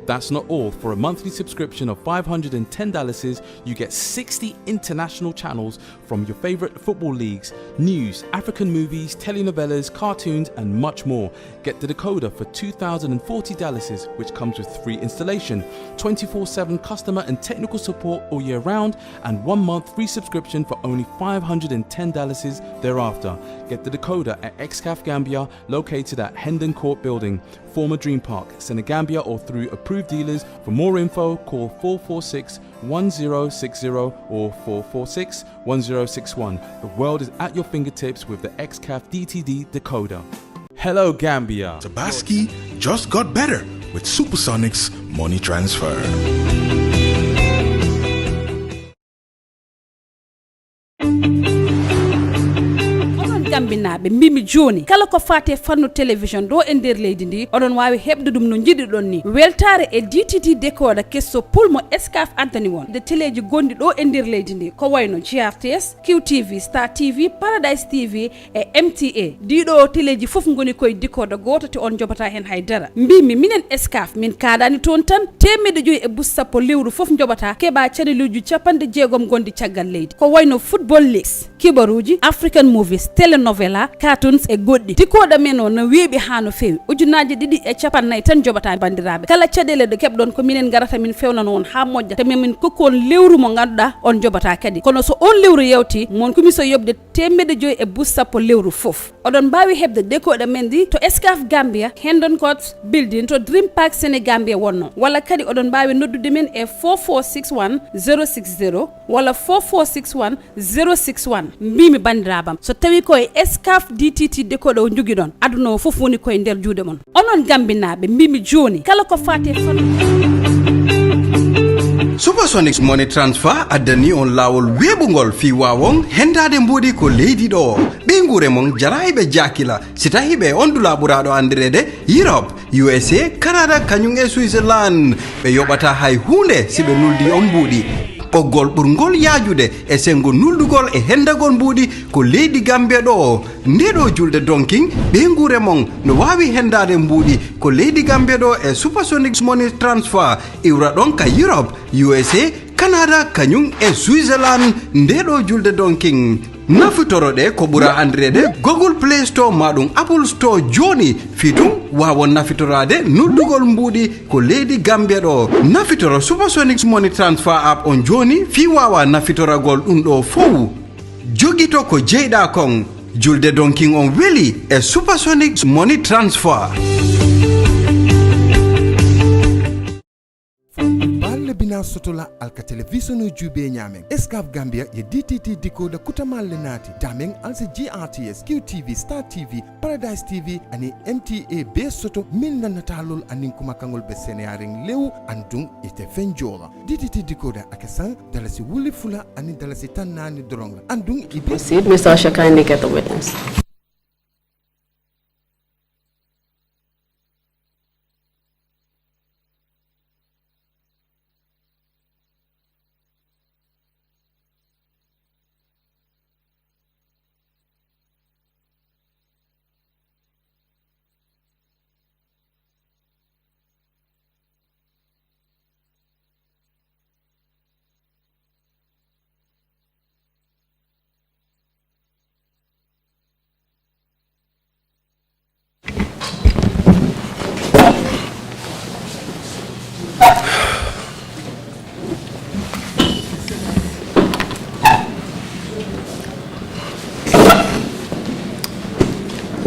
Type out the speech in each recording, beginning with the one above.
That's not all. For a monthly subscription of $510, you get 60 international channels from your favorite football leagues, news, African movies, telenovelas, cartoons, and much more. Get the decoder for $2,040, which comes with free installation, 24/7 customer and technical support all year round, and 1 month free subscription for only $510 thereafter. Get the decoder at XCAF Gambia, located at Hendon Court Building, former Dream Park, Senegambia, or through approved dealers. For more info, call 446-1060 or 446-1061. The world is at your fingertips with the XCAF DTD decoder. Hello Gambia. Tabaski just got better with Supersonic's money transfer. Gambinaɓe mbimi joni kala ko fate fannu télévision do e nder leydi ndi oɗon wawi hebde ɗum no jiɗiɗon ni weltare e DTT décoder kesso pulmo Excaf antani won de téléji gondi ɗo e nder leydi ndi ko wayno GRTS, QTV, Star TV, Paradise TV e MTA. Diɗo téléji foof goni koye décoder goto te on jobata hen haydara. Mbimi minen Excaf min kaɗani toon tan temedde joyi e bus sappo lewru foof jobata keɓa caneluji 60 gondi caggal leydi ko wayno football leagues, kibaruji, African movies, telenovela, cartoons e goɗɗi. Tikoɗa men o no weeɓi ha no fewi. Ujunaje 250 tan jobata bandiraɓe. Kala caɗele de keɓɗon ko minen garata min fewnano on ha moƴƴa te min kokkon lewru mo ganduɗa on jobata kadi. Kono so on lewru yewti mon kumiso yobde 500 e bus sappo lewru foof. Oɗon mbawi hebde décoder men di to Excaf Gambia, Hendon Court Building to Dream Park Senegambia wonno. Walla kadi oɗon mbawi noddude men e 4461 060 walla 4461 061. Mbimi bandirabam so tawi koye Excaf DTT décoder o jogiɗon aduna o foof woni koye nder juuɗe mon. Onon Gambinaɓe mbimi joni kala ko fate Supersonics money transfer addani on lawol webugol fi wawon hendade mbodi ko leydi ɗo ɓe mon jarayɓe jakila si tawi ɓe on dula ɓuraɗo andirede Europe, USA, Canada kañum e Switzerland ɓe yoɓata hay hunde si ɓe nuldi on mbuɗi ɓoggol ɓurgol yajude e sengo nuldugol e hendagol mbuɗi ko leydi Gambia ɗo ndeɗo julde donking ɓe mon no wawi hendade mbuɗi ko leydi Gambia ɗo e Supersonics money transfer iwra ɗon ka Europe, USA, Canada kañum e Switzerland ndeɗo julde donking nafitoroɗe ko ɓura andirede Google Play Store maɗum Apple Store joni fitum wawon nafitorade nuldugol mbuɗi ko leydi Gambia ɗo nafitoro Supersonics money transfer app on joni fi wawa nafitoragol ɗum ɗo fow jogito ko jeyɗa kon julde donking on weli e Supersonics money transfer. Bina sotola alka television jube nyameng Excaf Gambia ye DTT decoder kutamal lenati dameng alse GRTS, QTV, Star TV, Paradise TV ani MTA be soto min natalol anin kuma kangol be senearing lew andung ite fenjora DTT decoder akasan dalasi wuli fula ani dalasi tanani dronga andung ibe proceed. Mr. Usher, kindly get the witness.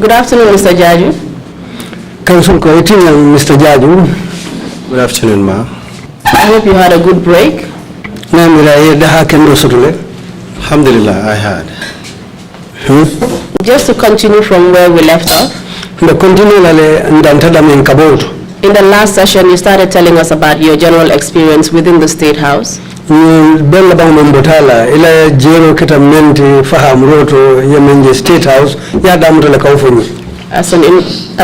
Good afternoon, Mr. Jarju. Council Committee, Mr. Jarju. Good afternoon, ma. I hope you had a good break. Alhamdulillah, I had. Just to continue from where we left off. In the last session, you started telling us about your general experience within the State House. State House, as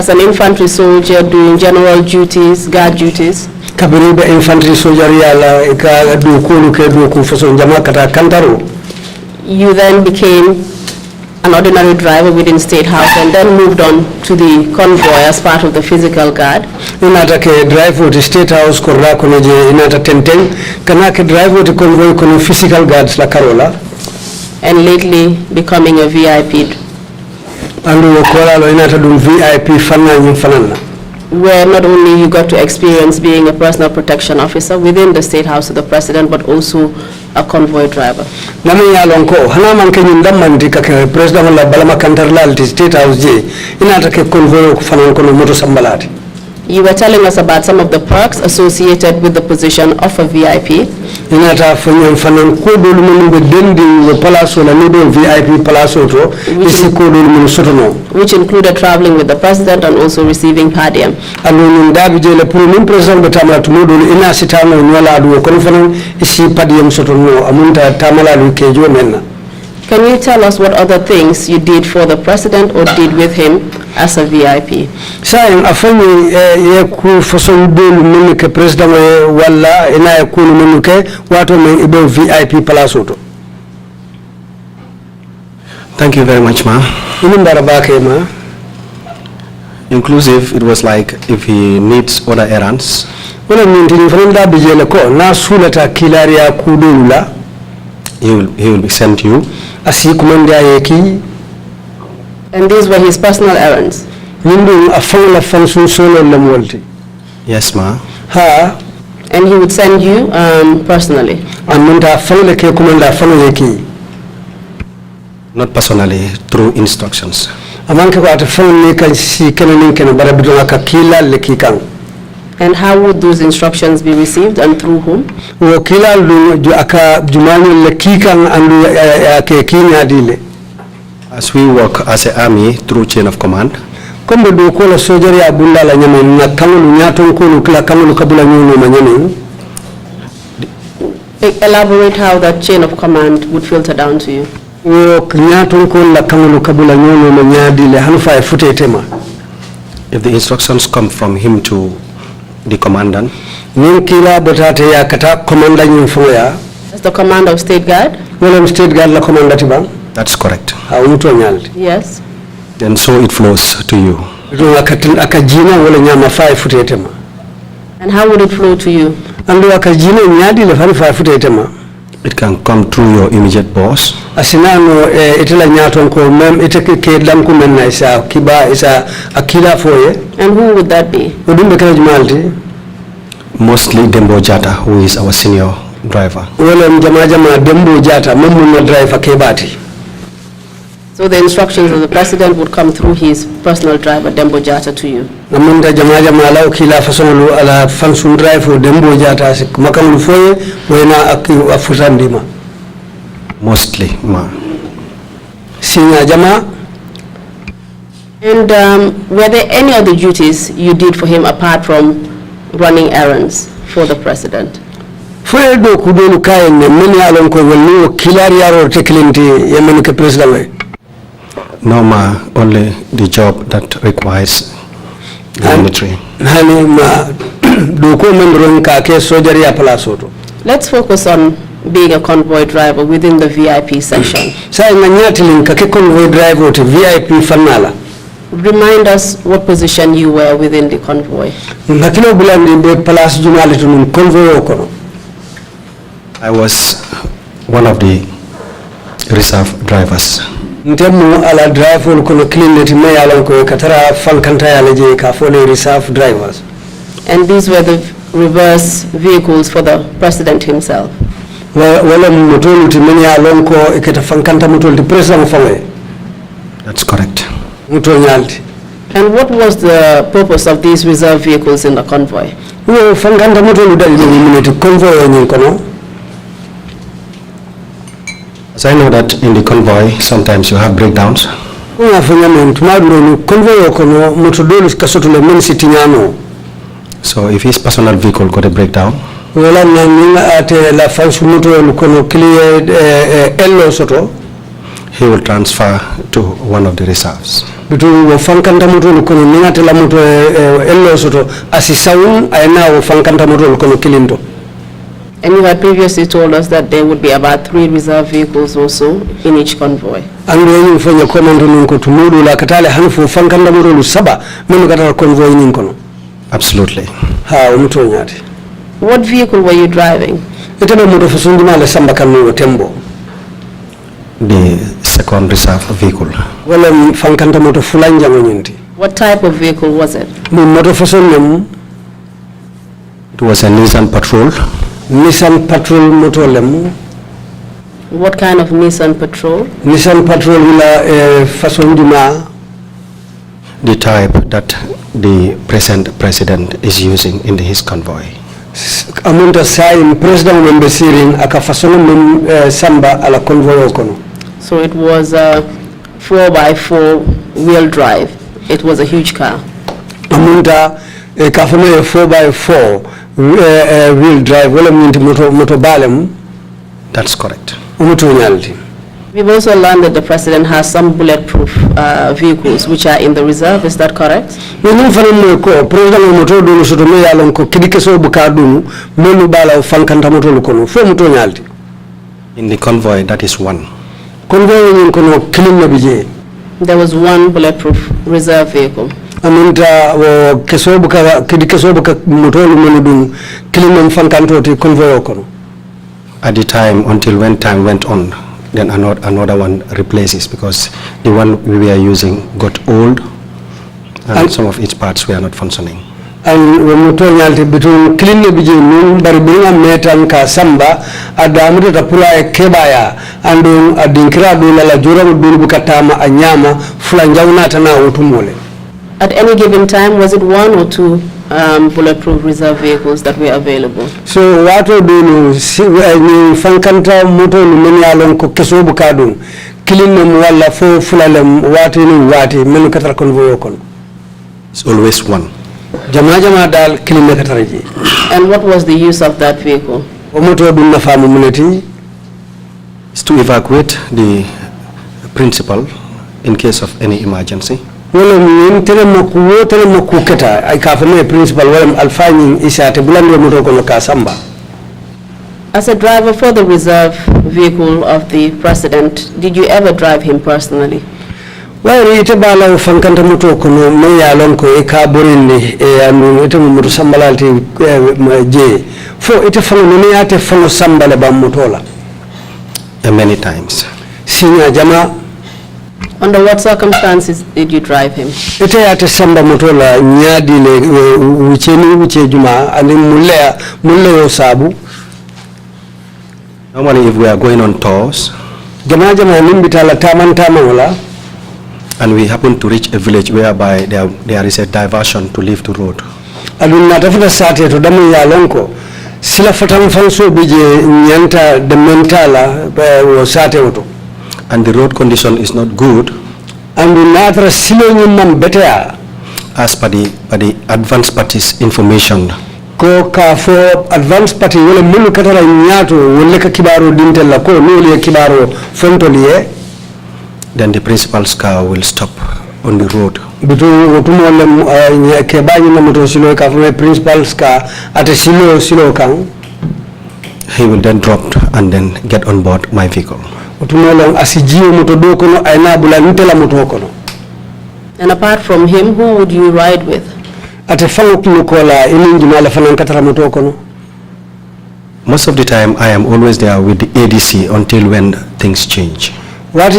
an infantry soldier doing general duties, guard duties. infantry soldier You then became an ordinary driver within State House and then moved on to the convoy as part of the physical guard. Inata ke drive to State House korra kono je inata tenteng kana ke drive to convoy kono physical guards la karola. And lately becoming a VIP. Andu kola lo inata dum VIP fanana. Where not only you got to experience being a personal protection officer within the State House of the President, but also a convoy driver. Nami ya lonko hana manke nyindamandi kake president la balama kantarla alti State House je inata ke convoy fanan kono moto sambalati. You were telling us about some of the perks associated with the position of a VIP. Inata fanyan fanan ko dolu mun be dendi wo palaso la nido VIP palaso to isi ko dolu mun sotono, which included traveling with the president and also receiving per diem. Anu ndabi je le pour mun president be tamala to modol ina sitano wala do kono fanan isi per diem sotono amunta tamala lu kejo menna. Can you tell us what other things you did for the president or did with him as a VIP? Saying afani ye ku fason dolu mun ke president wala ina ku mun ke wato men ibe VIP palaso to. Thank you very much, ma. Inclusive, it was like if he needs other errands, he will be sent you. And these were his personal errands? Yes, ma. And he would send you personally? Not personally, through instructions. And how would those instructions be received and through whom? As we work as an army through chain of command, elaborate how that chain of command would filter down to you. if the instructions come from him to the commandant, as the commander of State Guard? That's correct. Yes. Then so it flows to you. And how would it flow to you? It can come through your immediate boss. And who would that be? Mostly Dembo Jata, who is our senior driver. So the instructions of the president would come through his personal driver, Dembo Jata, to you? Mostly, ma. And were there any other duties you did for him apart from running errands for the president? No, ma, only the job that requires the military. Let's focus on being a convoy driver within the VIP section. Remind us what position you were within the convoy. I was one of the reserve drivers. And these were the reverse vehicles for the president himself. That's correct. And what was the purpose of these reserve vehicles in the convoy? As I know that in the convoy, sometimes you have breakdowns. So if his personal vehicle got a breakdown, he will transfer to one of the reserves. And you had previously told us that there would be about 3 reserve vehicles also in each convoy. And when you find your command on Kotumuru, like a tale, Hanfu, Fankandamuru, Saba, Menugata convoy in Inkono. Absolutely. What vehicle were you driving? It is a motor for Sundima, the Samba Kanu Tembo. The second reserve vehicle. Well, Fankanta motor Fulanja Munti. What type of vehicle was it? Motor for Sundam. It was a Nissan Patrol. Nissan Patrol motor lemu. What kind of Nissan Patrol? Nissan Patrol will Fasundima. The type that the present president is using in his convoy. Amunta sai president membesirin akafasonu samba ala convoy okono. So it was a 4x4 wheel drive. It was a huge car. Amunta kafame 4x4 wheel drive wala minti moto balem. That's correct. We've also learned that the president has some bulletproof vehicles which are in the reserve. Is that correct? In the convoy, that is one. There was one bulletproof reserve vehicle. At the time, until when time went on, then another one replaces, because the one we were using got old and some of its parts were not functioning. And when we talk between clean the bijin, baribunga metan ka samba, adamu tapula kebaya, and adinkra dula la jura dulu katama anyama fulanjauna tana utumole. At any given time, was it 1 or 2 bulletproof reserve vehicles that were available? So what do you ni fankanta moto lumeni alon ko keso bukadun kilin wala fo fulalem wati ni wati menu katara convoy kon. It's always one. Jama dal kilin kataraji. And what was the use of that vehicle? O moto dun na famu muneti is to evacuate the principal in case of any emergency. As a driver for the reserve vehicle of the president, did you ever drive him personally? Well, ite bala fankanta moto kono me ya lonko e ka borinde e anu ite mo moto sambalati je fo ite fango ne ate fango sambale ba motola many times. Sinya jama. Under what circumstances did you drive him? Ite ate samba motola nyadi le uche juma ani mulle sabu. Normally, if we are going on tours, jama nimbitala taman wala, and we happen to reach a village whereby there is a diversion to leave the road. Adun natafuta sate to damu ya lonko sila fatan fanso bije nyanta de mentala wo sate oto. And the road condition is not good, and natra silo nyum better as per the advanced party's information. Ko ka fo advanced party wala mulu katara nyato wala ka kibaro dintella ko nuli kibaro fontoliye, then the principal's car will stop on the road. Bitu otumole ke banyi na moto silo ka fo principal's car ate silo kan. He will then drop and then get on board my vehicle. And apart from him, who would you ride with? Most of the time, I am always there with the ADC until when things change. What do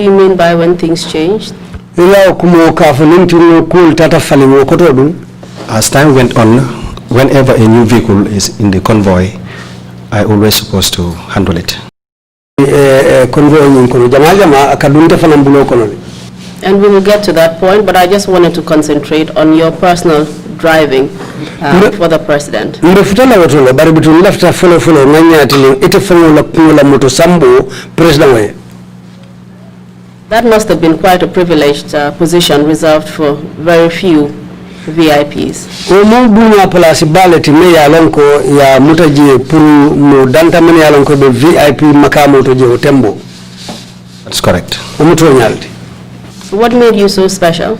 you mean by when things changed? As time went on, whenever a new vehicle is in the convoy, I always supposed to handle it. And we will get to that point, but I just wanted to concentrate on your personal driving for the president. That must have been quite a privileged position reserved for very few VIPs. That's correct. What made you so special?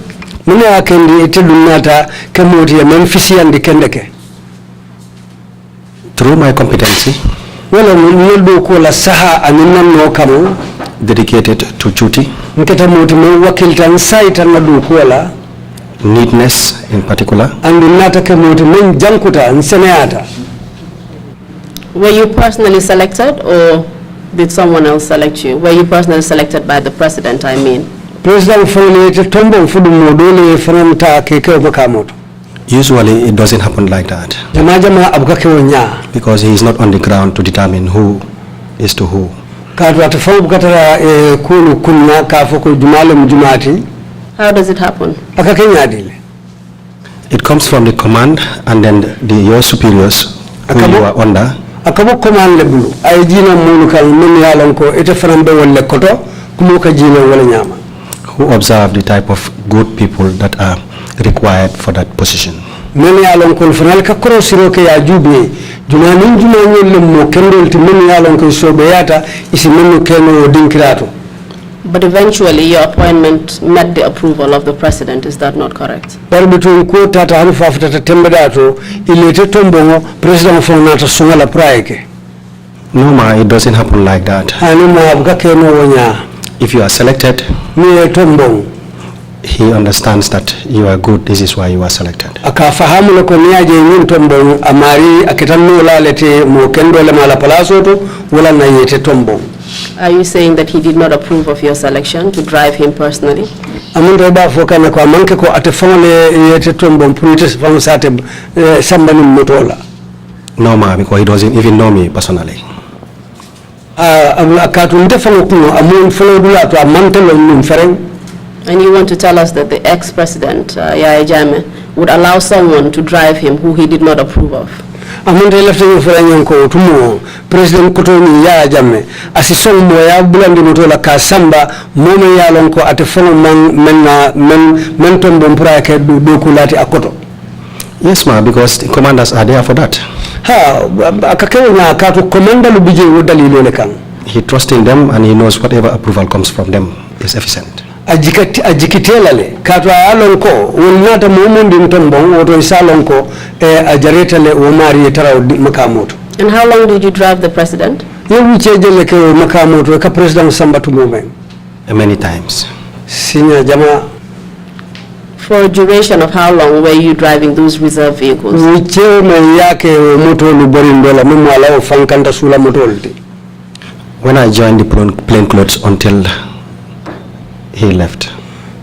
mune akendi ite dunata kemoti ya memfisi andi kendeke. Through my competency, wala nuldo ko la saha aninam no kamo dedicated to duty, nketa moti mo wakiltan saita na do ko la neatness in particular, and nata kemoti men jankuta nseneata. Were you personally selected or did someone else select you? Were you personally selected by the president, I mean? President Fonete Tombo Fudu Modole Franta Keke Makamoto. Usually it doesn't happen like that. Jamajama Abukake Wonya. Because he is not on the ground to determine who is to who. Kadwata Fobukata Kulu Kuna Kafoko Jumalum Jumati. How does it happen? Akakenyadile. It comes from the command and then your superiors who you are under. Akabo command lebulu. Aijina Muluka Mini Alonko, Ete Frambe Wale Koto, Kumuka Jina Wale Nyama. Who observe the type of good people that are required for that position. Many along konfanalka korosiroke ya jube junanin junanyele mo kendol ti many along ko sobeata isi menu keno dinkirato. But eventually your appointment met the approval of the president, is that not correct? Barbitu ko tata hanufa afta tembedato ilete tombongo president fonata sungala praike. No ma, it doesn't happen like that. Anima abuka keno wonya. If you are selected, he understands that you are good, this is why you are selected. Akafahamu lako niaje yin tombong amari akitanno lalete mo kendo le mala palasoto wala na yete tombong. Are you saying that he did not approve of your selection to drive him personally? Amunde ba foka na kwa manke ko atefongole yete tombong purite fang sate sambani motola. No ma, because he doesn't even know me personally. And you want to tell us that the ex-president, Yaya Jammeh, would allow someone to drive him who he did not approve of? President Kotoni Yaya Jammeh asisong moya bulandi motola ka samba mome ya lonko atefongo men tombom prake do kulati akoto. Yes ma, because the commanders are there for that. He trusts in them and he knows whatever approval comes from them is efficient. Ajikitelale katwa alonko wonata mumundi mtombong woto isalonko ajaretale omari etara makamoto. And how long did you drive the president? Yewu chejele ke makamoto ka president samba tu moment. Many times. Sinya jama. For a duration of how long were you driving those reserve vehicles? When I joined the plain clothes until he left.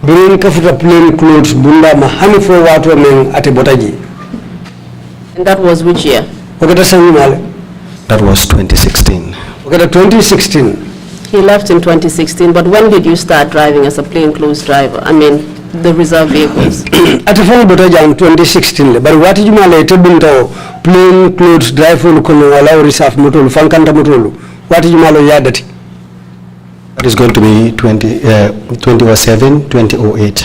And that was which year? That was 2016. 2016. He left in 2016, but when did you start driving as a plainclothes driver? I mean, the reserve vehicles. At the phone, but in 2016. But what did you mean? Plain clothes driver kono allow reserve motor, fankanta motor. What did you mean? Yadati. That is going to be 2007, 2008.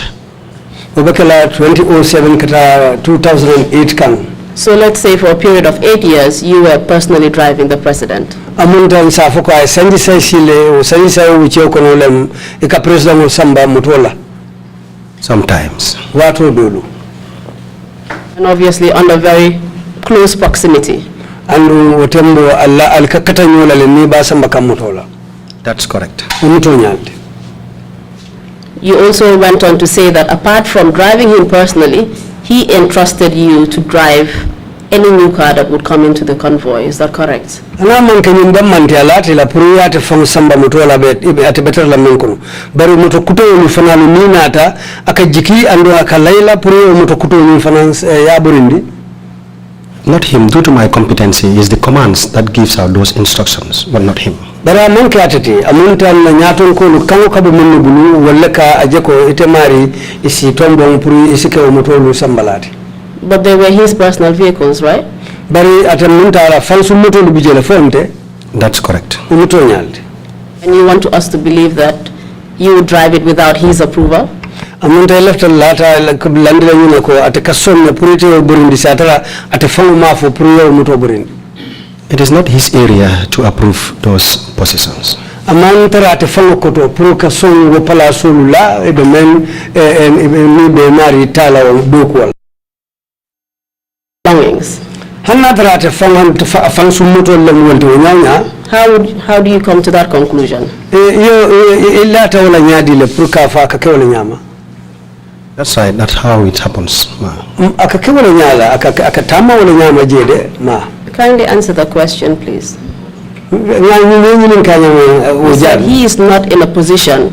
Obakala 2007 kata 2008 kan. So let's say for a period of 8 years, you were personally driving the president. Amunta nsafoko ay sanji sai sile o sanji sai wiche kono lem e ka president samba motola. Sometimes. Watu dulu. And obviously under very close proximity. Andu wotembo alla alkakata nyola le ni ba samba kamotola. That's correct. You also went on to say that apart from driving him personally, he entrusted you to drive any new car that would come into the convoy. Is that correct? Alaman kanyum damman ti alati la puriya te fong samba motola bet ate better la menkono. Bari moto kuto ni fanalu ninata akajiki ando akalaila puriya moto kuto ni finance ya burindi. Not him. Due to my competency, is the commands that gives out those instructions, but not him. Bara manke atete amunta na nyaton ko lu kango kabu munnu bulu walla ka ajeko itemari isi tombong puri isi ke moto lu sambalati. But they were his personal vehicles, right? Bari atamunta la fansu moto lu bijele fonte. That's correct. Umuto nyalde. And you want us to believe that you would drive it without his approval? Amunta lefta lata landila nyuna ko atakasonna purite burindi satara atafangu mafu puriyo muto burindi. It is not his area to approve those positions. amantara te fango koto pour ka son wo palaso la e be men ni be mari tala o dokuwal belongings. hanna tara te fango fan sumuto le wonto nyanya. How do you come to that conclusion? Illa ta wala nyadi le pour ka fa ka wala nyama. That's right, that's how it happens. Aka ke wala nyala aka tama wala nyama jede ma. Kindly answer the question, please. He is not in a position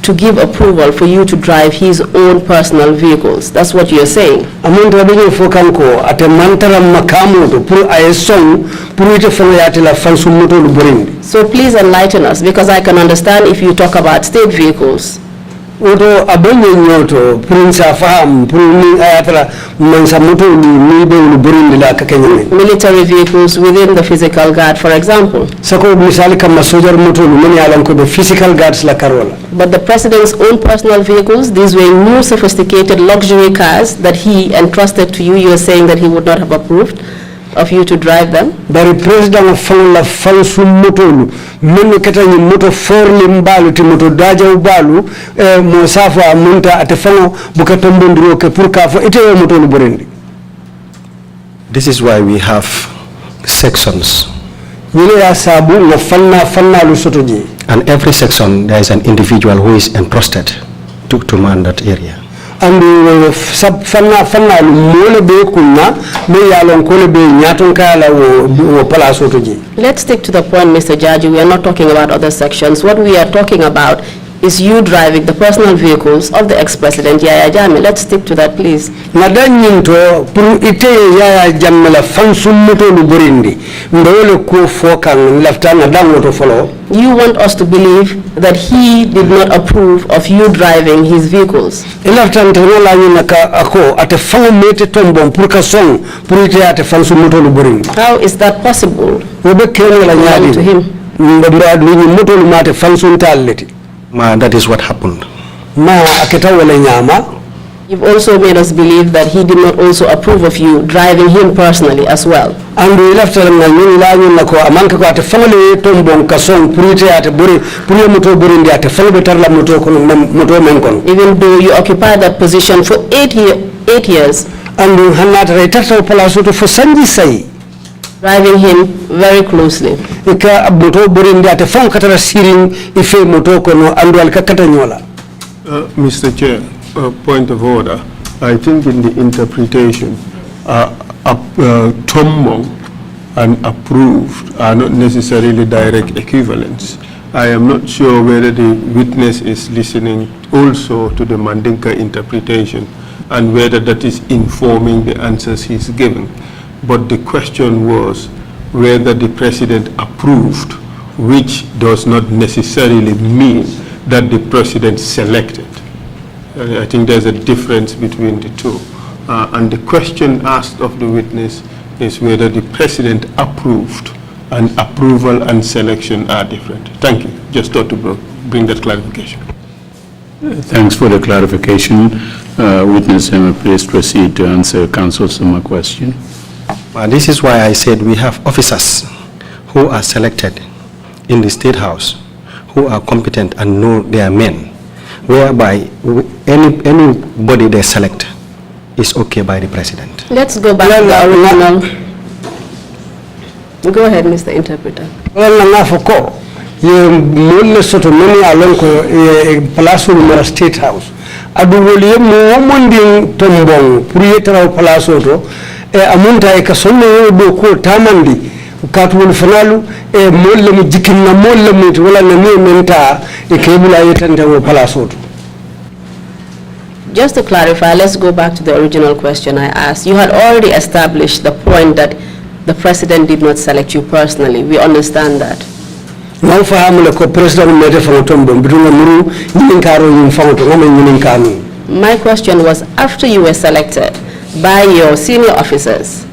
to give approval for you to drive his own personal vehicles. That's what you're saying. So please enlighten us, because I can understand if you talk about state vehicles. Military vehicles within the physical guard, for example. But the president's own personal vehicles, these were new sophisticated luxury cars that he entrusted to you. You are saying that he would not have approved of you to drive them? Bari president fala falsu motolu menu ketani moto forli mbalu ti moto daja ubalu mo safa munta atefano bukatombo ndiro ke pour ka fo ite motolu borendi. This is why we have sections. And every section there is an individual who is entrusted to man that area. And let's stick to the point, Mr. Jarju. We are not talking about other sections. What we are talking about is you driving the personal vehicles of the ex-president Yaya Jammeh. Let's stick to that, please. You want us to believe that he did not approve of you driving his vehicles. How is that possible? To him. That is what happened. You've also made us believe that he did not also approve of you driving him personally as well. And we left even though you occupied that position for 8 years. And driving him very closely. Mr. Chair, point of order. I think in the interpretation, tombong and approved are not necessarily direct equivalents. I am not sure whether the witness is listening also to the Mandinka interpretation and whether that is informing the answers he's giving. But the question was whether the president approved, which does not necessarily mean that the president selected. I think there's a difference between the two. And the question asked of the witness is whether the president approved, and approval and selection are different. Thank you. Just thought to bring that clarification. Thanks for the clarification. Witness, please proceed to answer Council's Summa question. This is why I said we have officers who are selected in the State House who are competent and know their men, whereby anybody they select is okay by the president. Let's go back to the original. Go ahead, Mr. Interpreter. State House. Adu woli mo mondin tombong puriyetara palaso to amunta e kasonno do ko tamandi katwol fanalu e molle mu jikinna molle mu wala na mi menta e kebula yetante wo palaso to. Just to clarify, let's go back to the original question I asked. You had already established the point that the president did not select you personally. We understand that. My question was, after you were selected by your senior officers,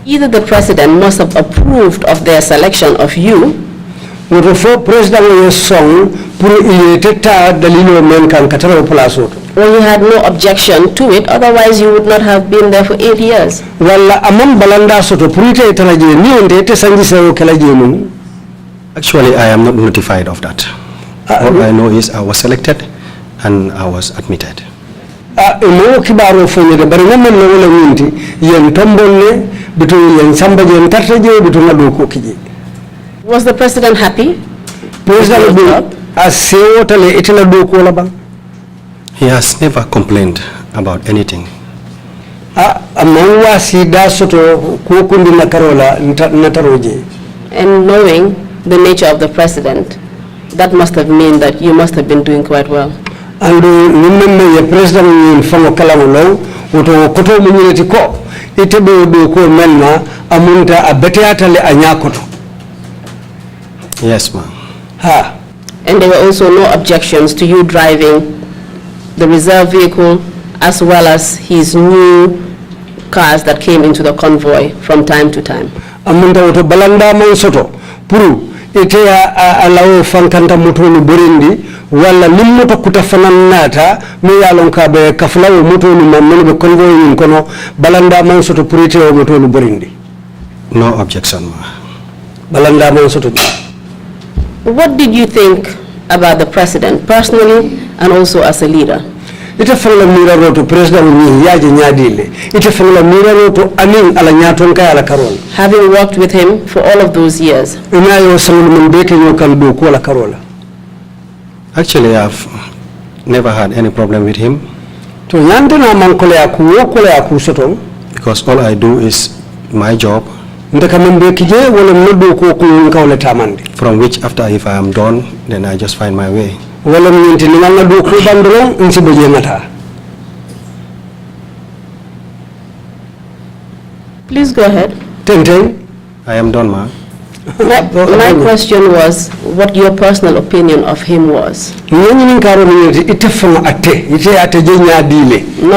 either the president must have approved of their selection of you, or pour tetta dalilo men kan katara place oto. Or you had no objection to it, otherwise you would not have been there for 8 years. Walla amam balanda soto pour ite taraje ni onde te sanji sewo kalaje mum. Actually, I am not notified of that. All I know is I was selected and I was admitted. Mo kibaro fonye de bari ngam no wala minti yen tombonne bitu yen sambaje yen tartaje bitu ngado ko kiji. Was the president happy? President asewo tale itela do ko la bang. He has never complained about anything. Amawa si da soto ko kundi na karola nataroje. And knowing the nature of the president, that must have meant that you must have been doing quite well. And nimemme ye president ni fango kala lo woto koto munyeti ko itebe do ko menna amunta abeteata le anyakoto. Yes, ma'am. And there were also no objections to you driving the reserve vehicle as well as his new cars that came into the convoy from time to time. Amunta woto balanda man soto puru ite alawo fankanta motoni borindi wala nimmoto kutafanan nata mi yalon ka be kaflawo motoni mamman be convoy yin kono balanda man soto purite o motoni borindi. No objection, ma. Balanda man soto. What did you think about the president personally and also as a leader? Ite fangla miraro to president ni yaje nyadile. Ite fangla miraro to anin ala nyaton kay ala karol. Having worked with him for all of those years. Inayo sangul mun beke nyokan do ko la karola. Actually, I've never had any problem with him. To yandana man kole aku soto. Because all I do is my job. From which after if I am done, then I just find my way. Please go ahead. I am done, ma'am. My question was what your personal opinion of him was. Not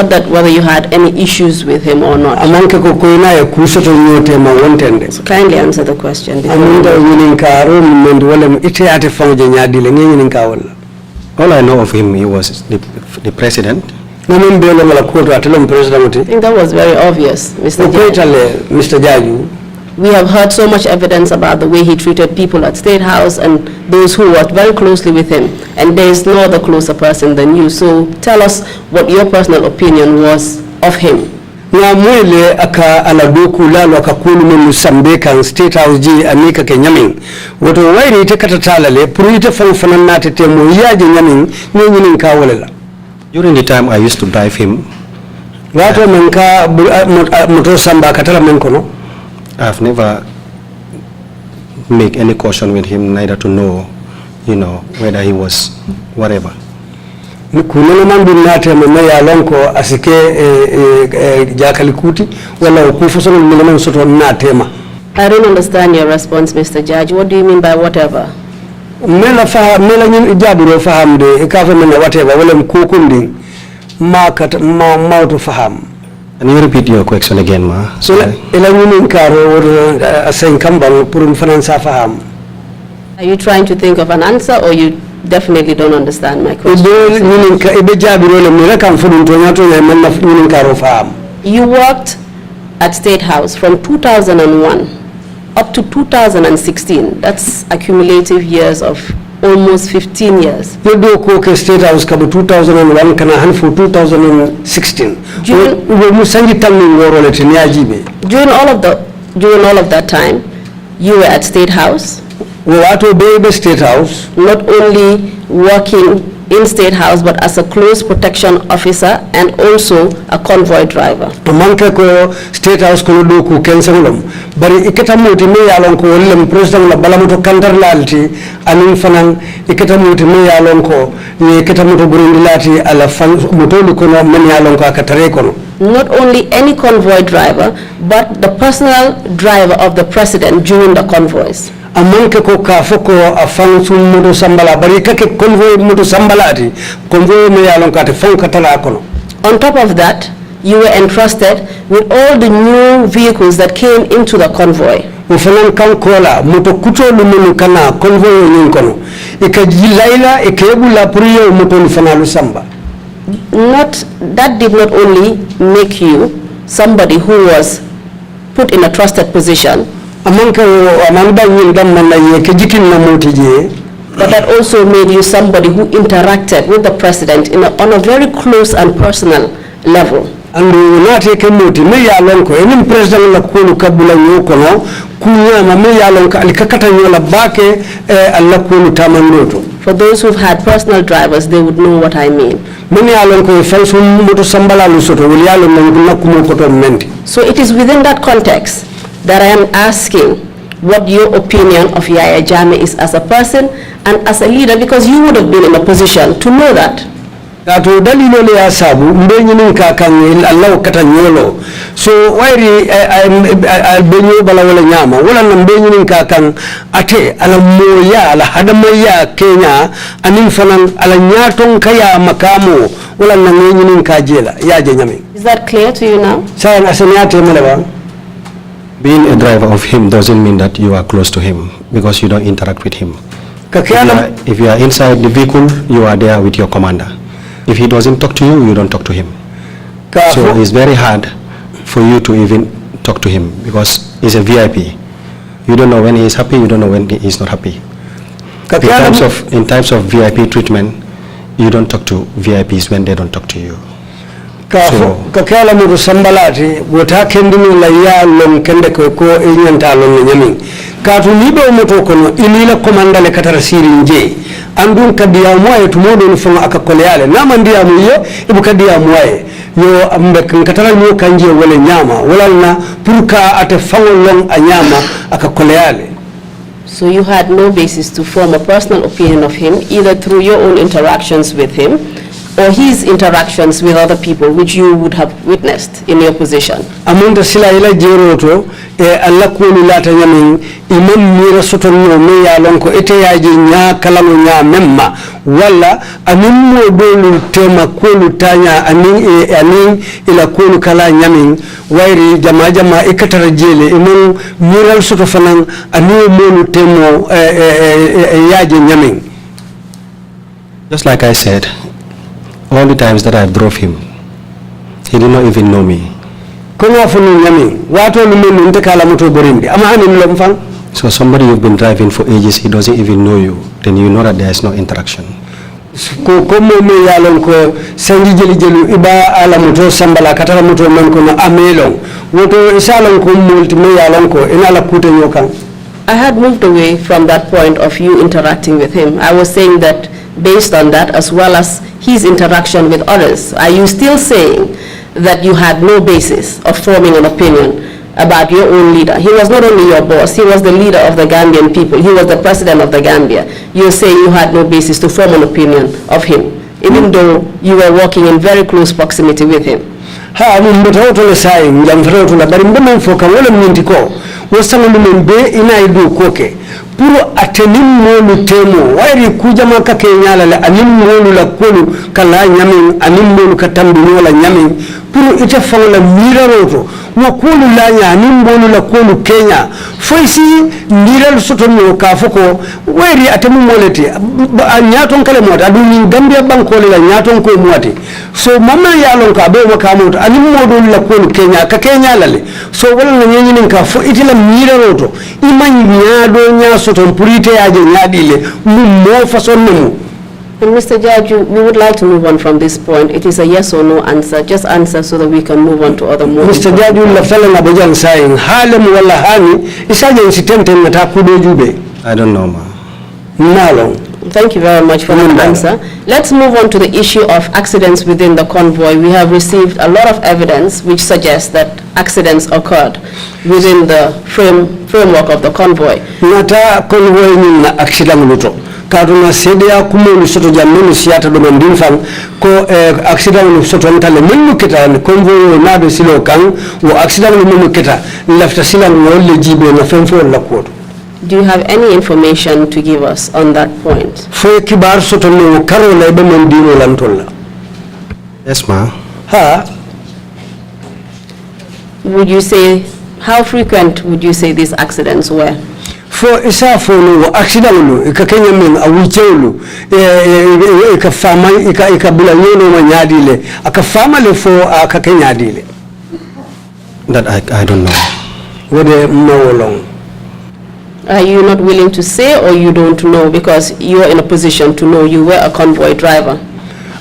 that whether you had any issues with him or not. So kindly answer the question. All I know of him, he was the president. I think that was very obvious, Mr. Jarju. We have heard so much evidence about the way he treated people at State House and those who worked very closely with him. And there is no other closer person than you. So tell us what your personal opinion was of him. Na mwele aka aladoku lalo akakulu musambeka State House ji anika ke nyamin. Wato wairi ite katatalale puru ite fanfananate temo yaje nyamin nyini nkawalela. During the time I used to drive him, wato menka moto samba katala menkono. I've never make any caution with him, neither to know, whether he was whatever. I don't understand your response, Mr. Judge. What do you mean by whatever? Can you repeat your question again, ma? Are you trying to think of an answer, or you definitely don't understand my question? You worked at State House from 2001 up to 2016. That's accumulative years of almost 15 years. You do cook State House 2001 kana hanfu 2016. During all of that time, you were at State House. State House. Not only working in State House, but as a close protection officer and also a convoy driver. State House kono ku kensanglom bari ikatamuti me yalon ko wollem president la balamoto kantar lalti anin fanan ikatamuti me yalon ko ye ikatamuto burundi lati ala fan motolu kono men yalon ko akatare kono. Not only any convoy driver, but the personal driver of the president during the convoys. Amanke ko ka foko afan sum moto sambala bari kake convoy moto sambalati convoy me yalon ka te fon katala kono. On top of that, you were entrusted with all the new vehicles that came into the convoy. Ufanan kan kola moto kuto lumunu kana convoy nyinkono ikajilaila ikebula puriyo moto lifanalu samba. Not that did not only make you somebody who was put in a trusted position, but that also made you somebody who interacted with the president on a very close and personal level. And not take a moti me ya lonko any president la kulu kabula nyoko no kunyama me ya lonka alikakata nyola bake alla kulu tamandoto. For those who've had personal drivers, they would know what I mean. So it is within that context that I am asking what your opinion of Yaya Jammeh is as a person and as a leader, because you would have been in a position to know that. Kato dalilo le asabu mbenye ninka kangil Allah kata nyolo so wairi albenyo bala wala nyama wala mbenye ninka kang ate ala moya ala hadamaya Kenya anin fanan ala nyaton kaya makamo wala mbenye ninka jela yaje nyame. Is that clear to you now? Saya nasanyate melewa. Being a driver of him doesn't mean that you are close to him because you don't interact with him. If you are inside the vehicle, you are there with your commander. If he doesn't talk to you, you don't talk to him. So it's very hard for you to even talk to him because he's a VIP. You don't know when he is happy, you don't know when he is not happy. In times of VIP treatment, you don't talk to VIPs when they don't talk to you. Kakala mu sambalati wota kendini la ya lom kende ko inyanta lom nyami katu nibe moto kono inila komanda le katara siri nje andun kadiya moye tumodo ni fanga akakoleale na mandiya muye ibu kadiya moye yo ambe katara nyo kanje wala nyama wala na purka ate fango long anyama akakoleale. So you had no basis to form a personal opinion of him either through your own interactions with him or his interactions with other people, which you would have witnessed in your position. Amunda sila ila jeroto alla kunu lata nyamin imam mira soto no me ya lonko ete yaji nya kalamu nya memma wala animmo dolu tema kunu tanya anin ila kunu kala nyamin wairi jama ikatara jele imam mira soto fanan anu monu temo yaji nyamin. Just like I said, all the times that I drove him, he did not even know me. So somebody you've been driving for ages, he doesn't even know you, then you know that there is no interaction. I had moved away from that point of you interacting with him. I was saying that based on that, as well as his interaction with others, are you still saying that you had no basis of forming an opinion about your own leader? He was not only your boss, he was the leader of the Gambian people, he was the president of the Gambia. You're saying you had no basis to form an opinion of him, even though you were working in very close proximity with him. Puro atenim molu temo wairi kuja maka kenyala le anim molu la kolu kala nyamin anim molu katambi nyola nyamin puro ite fangla mira roto wakulu la nya anim molu la kolu Kenya foisi mira soto nyo kafoko wairi atemu moleti nyaton kale mota aduni Gambia bankole la nyaton ko mwati so mama ya lonka be wakamoto anim molu la kolu Kenya ka Kenya lale so wala nyenyi ninka fo itila mira roto iman nyado nya Mr. Jarju, we would like to move on from this point. It is a yes or no answer. Just answer so that we can move on to other more. Mr. Jarju, la saying halem wala hani isaje insitente natakudo jube. I don't know, ma. Nalo. Thank you very much for that answer. Let's move on to the issue of accidents within the convoy. We have received a lot of evidence which suggests that accidents occurred within the framework of the convoy. Nata convoy ni na accident luto. Kaduna sedia kumu soto jamini siata do mandinfan ko accident soto ntale menu kita convoy na be silo kan wo accident menu kita lafta sila wolle jibe na femfo la koto. Do you have any information to give us on that point? Yes, ma. would you say, how frequent would you say these accidents were? For isa no accident ika Kenya men awichelu ika fama ika bula yono manyadile aka fama le for aka Kenya dile. That I don't know. What no long. Are you not willing to say, or you don't know because you are in a position to know you were a convoy driver?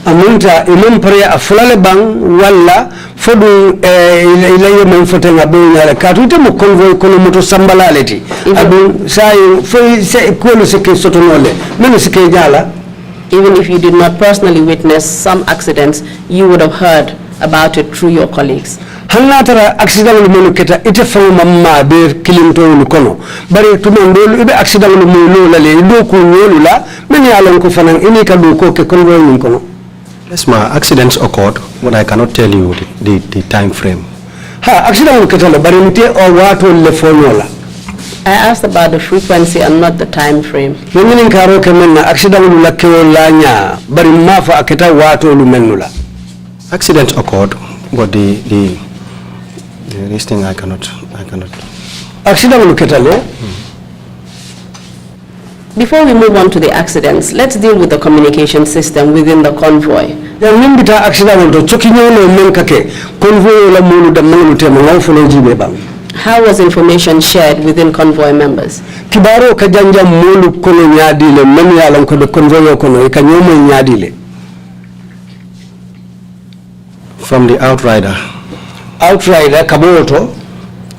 Amunta imam pare afulale bang wala fodu ilaye man fotenga bunya katute mo convoy kono moto sambalaleti adu sai foi se kono sike sotonole meno sike jala. Even if you did not personally witness some accidents, you would have heard about it through your colleagues. Hanna tara accident lu monu keta ite faw mamma be kilimto lu kono bari tumandolu ibe accident lu monu la le do ko nyolu la men yalon ko fanan ini ka do ko ke convoy mun kono. Yes, ma, accidents occurred, but I cannot tell you the time frame. Accident ketala bari mte o wato le fonola. I asked about the frequency and not the time frame. Yemini karo kemenna accident lu lakeo lanya bari mafa aketa wato lu menula. Accidents occurred, but this thing I cannot. Accident lu ketale. Before we move on to the accidents, let's deal with the communication system within the convoy. Ya nimbita accident to chokinyono menkake convoy la mulu da mulu tema ngawfolo jibe bang. How was information shared within convoy members? Kibaro kajanja mulu kono nyadile memi yalan ko de convoy kono e kanyomo nyadile. From the outrider kaboto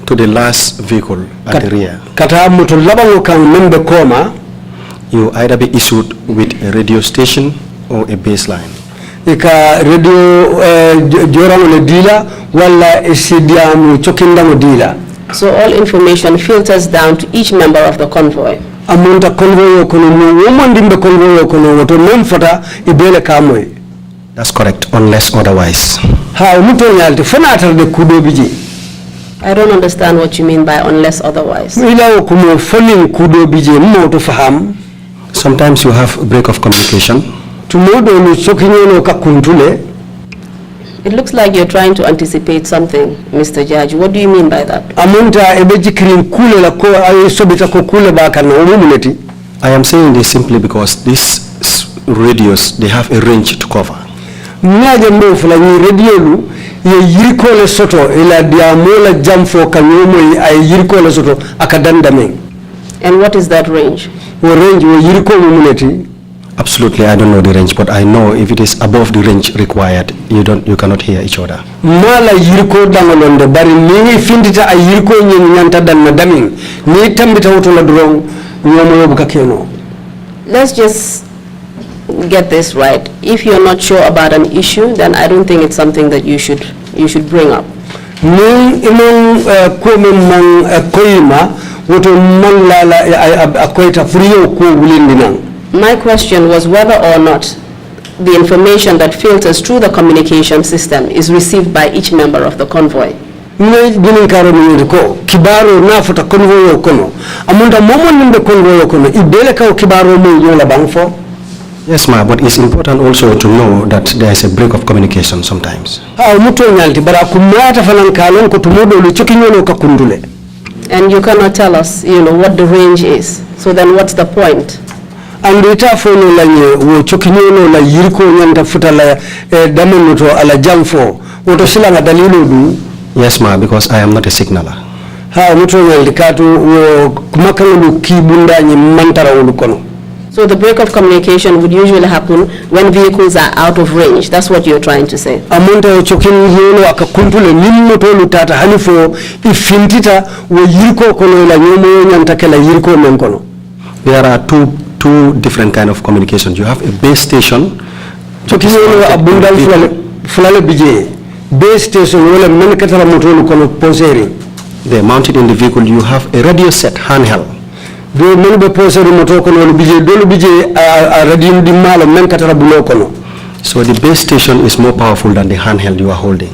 to the last vehicle at the rear. Kata moto labango kan membe koma. You either be issued with a radio station or a baseline. Ika radio joramo le dila wala isidiamu chokindamo dila. So all information filters down to each member of the convoy. Amunta convoy kono womandimbe convoy kono woto memfata ibele kamoy. That's correct, unless otherwise. Ha muto nyalti fanatar de kudo biji. I don't understand what you mean by unless otherwise. Ila kumo fonin kudo biji mo to faham. Sometimes you have a break of communication. It looks like you're trying to anticipate something, Mr. Jarju. What do you mean by that? I am saying this simply because these radios, they have a range to cover. And what is that range? Absolutely, I don't know the range, but I know if it is above the range required, you cannot hear each other. Mala yirko dangolonde bari ni findita a yirko nyanta dan madaming ni tambita wutola drong nyomo yobuka keno. Let's just get this right. If you're not sure about an issue, then I don't think it's something that you should bring up. Ni imong kome mang koima wuto mang lala akoita furiyo ko wulindinang. My question was whether or not the information that filters through the communication system is received by each member of the convoy. Kibaro na futa convoy kono. Amunda momo nimbe convoy kono. Ibele ka kibaro mo yola bangfo. Yes, ma, but it's important also to know that there is a break of communication sometimes. And you cannot tell us, what the range is. So then what's the point? And ita fono la wo chokinyono la yirko nyanta futa la damonoto ala jamfo woto silanga dalilo du. Yes, ma, because I am not a signaler. Ha muto ngalikato wo kumakalo kibunda nyi mantara ulukono. So the break of communication would usually happen when vehicles are out of range. That's what you're trying to say. Amonta chokinyono akakuntule nimmoto lutata hanifo ifintita wo yirko kono la nyomo nyanta kala yirko menkono. There are two different kind of communications. You have a base station. Chokinyono abundal fulale bije. Base station wala menekatara motolu kono poseri. They mounted in the vehicle. You have a radio set handheld. So the base station is more powerful than the handheld you are holding.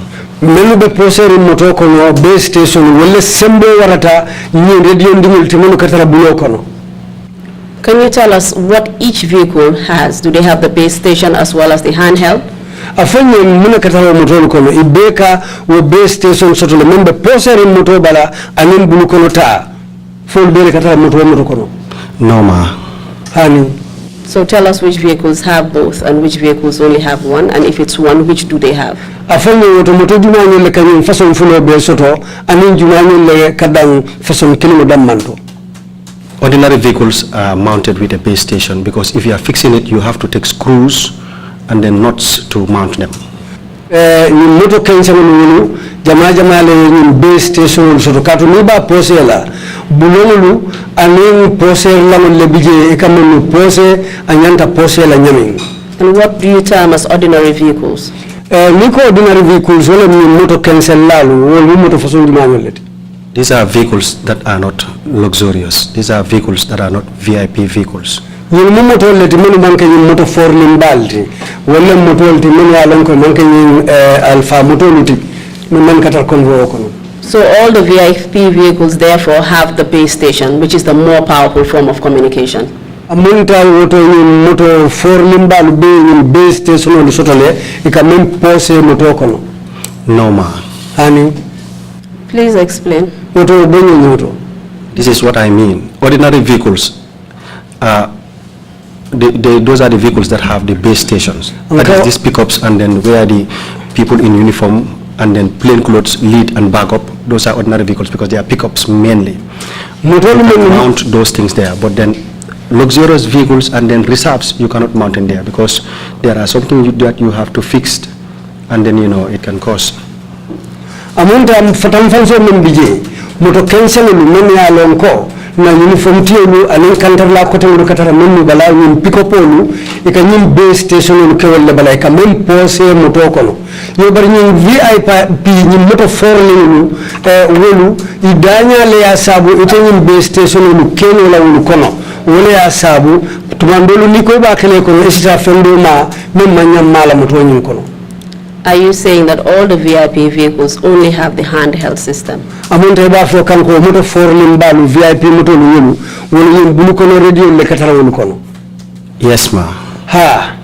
Can you tell us what each vehicle has? Do they have the base station as well as the handheld? afanye muna katara moto kono ibeka wo base station soto le membe poseri moto bala anin bulu kono ta fol bere katara moto kono. No ma. Hani. So tell us which vehicles have both and which vehicles only have one, and if it's one, which do they have? Afanye woto moto jumanyo le kanyin fason fulo be soto anin jumanyo le kadang fason kilimo dammanto. Ordinary vehicles are mounted with a base station because if you are fixing it, you have to take screws and then nuts to mount them. Ni moto kensa ngulu jama le ni base station soto katu ni ba pose la bulolu anin pose la le bije e kamenu pose anyanta pose la nyami. And what do you term as ordinary vehicles? Niko ordinary vehicles wala ni moto kensa lalu wala moto fason jumanyo leti. These are vehicles that are not luxurious. These are vehicles that are not VIP vehicles. Yin moto leti menu manke yin moto forlim balti wala moto leti menu alonko manke yin alfa moto leti men katar convoy kono. So all the VIP vehicles therefore have the base station, which is the more powerful form of communication. Amunta woto yin moto forlim bal be yin base station on sotole ikamen pose moto kono. No ma. Hani. Please explain. This is what I mean. Ordinary vehicles, those are the vehicles that have the base stations. That is these pickups and then where the people in uniform and then plain clothes lead and back up. Those are ordinary vehicles because they are pickups mainly. You can mount those things there, but then luxurious vehicles and then reserves you cannot mount in there because there are something that you have to fix and then it can cause. Amunta fatam fanso men bije moto cancel lu men ya lon ko na uniform tielu alin kantar la kote lu katara men bala yin pick up lu e ka nyim base station lu kewel bala ka men pose moto kono yo bar nyim VIP nyim moto for lu wolu idanya le ya sabu ite nyim base station lu keno la lu kono wala ya sabu tumandolu ni ko ba kele kono esita fendo ma men manyam mala moto nyim kono. Are you saying that all the VIP vehicles only have the handheld system? Amunta ba fo kanko moto forlim balu VIP moto lu wolu yin bulu kono radio le katara wolu kono. Yes ma. Ha.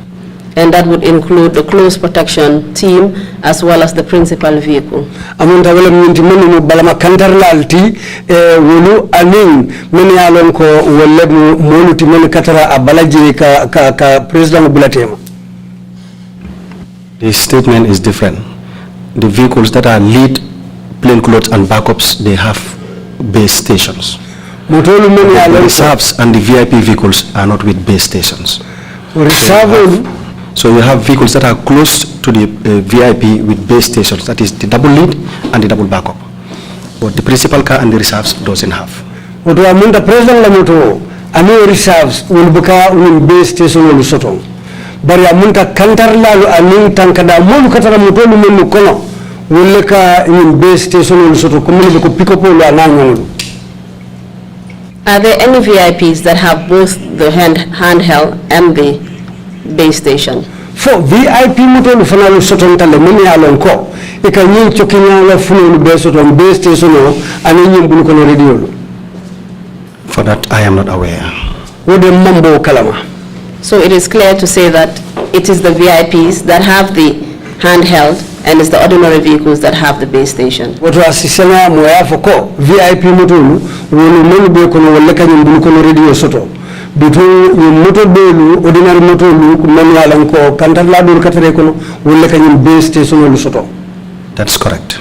And that would include the close protection team as well as the principal vehicle. Amunta wala minti menu balama kantar lalti wolu anin men ya lon ko wolle molu ti men katara abalaji ka president bulatema. The statement is different. The vehicles that are lead, plain clothes and backups, they have base stations. The reserves and the VIP vehicles are not with base stations. So you have vehicles that are close to the VIP with base stations. That is the double lead and the double backup. But the principal car and the reserves doesn't have. President Lamoto, ani reserves will become base station will sotong. Bari amunta kantar lalu anin tankada molu katara mutolu menu kono wuleka in base station soto komuni ko pick up la nanyo. Are there any VIPs that have both the handheld and the base station? For VIP mutolu fanalu soto ntale meni alonko ika nyin chokinya la funu base soto base station anin nyin bulu kono radio. For that I am not aware. Wode mambo kalama. So it is clear to say that it is the VIPs that have the handheld and it's the ordinary vehicles that have the base station. Watu asisema moya foko VIP mutulu wolu melu be kono walleka nyum kono radio soto bitu moto belu ordinary mutulu kumani alanko kantar la dur katare kono walleka nyum base station wolu soto. That's correct.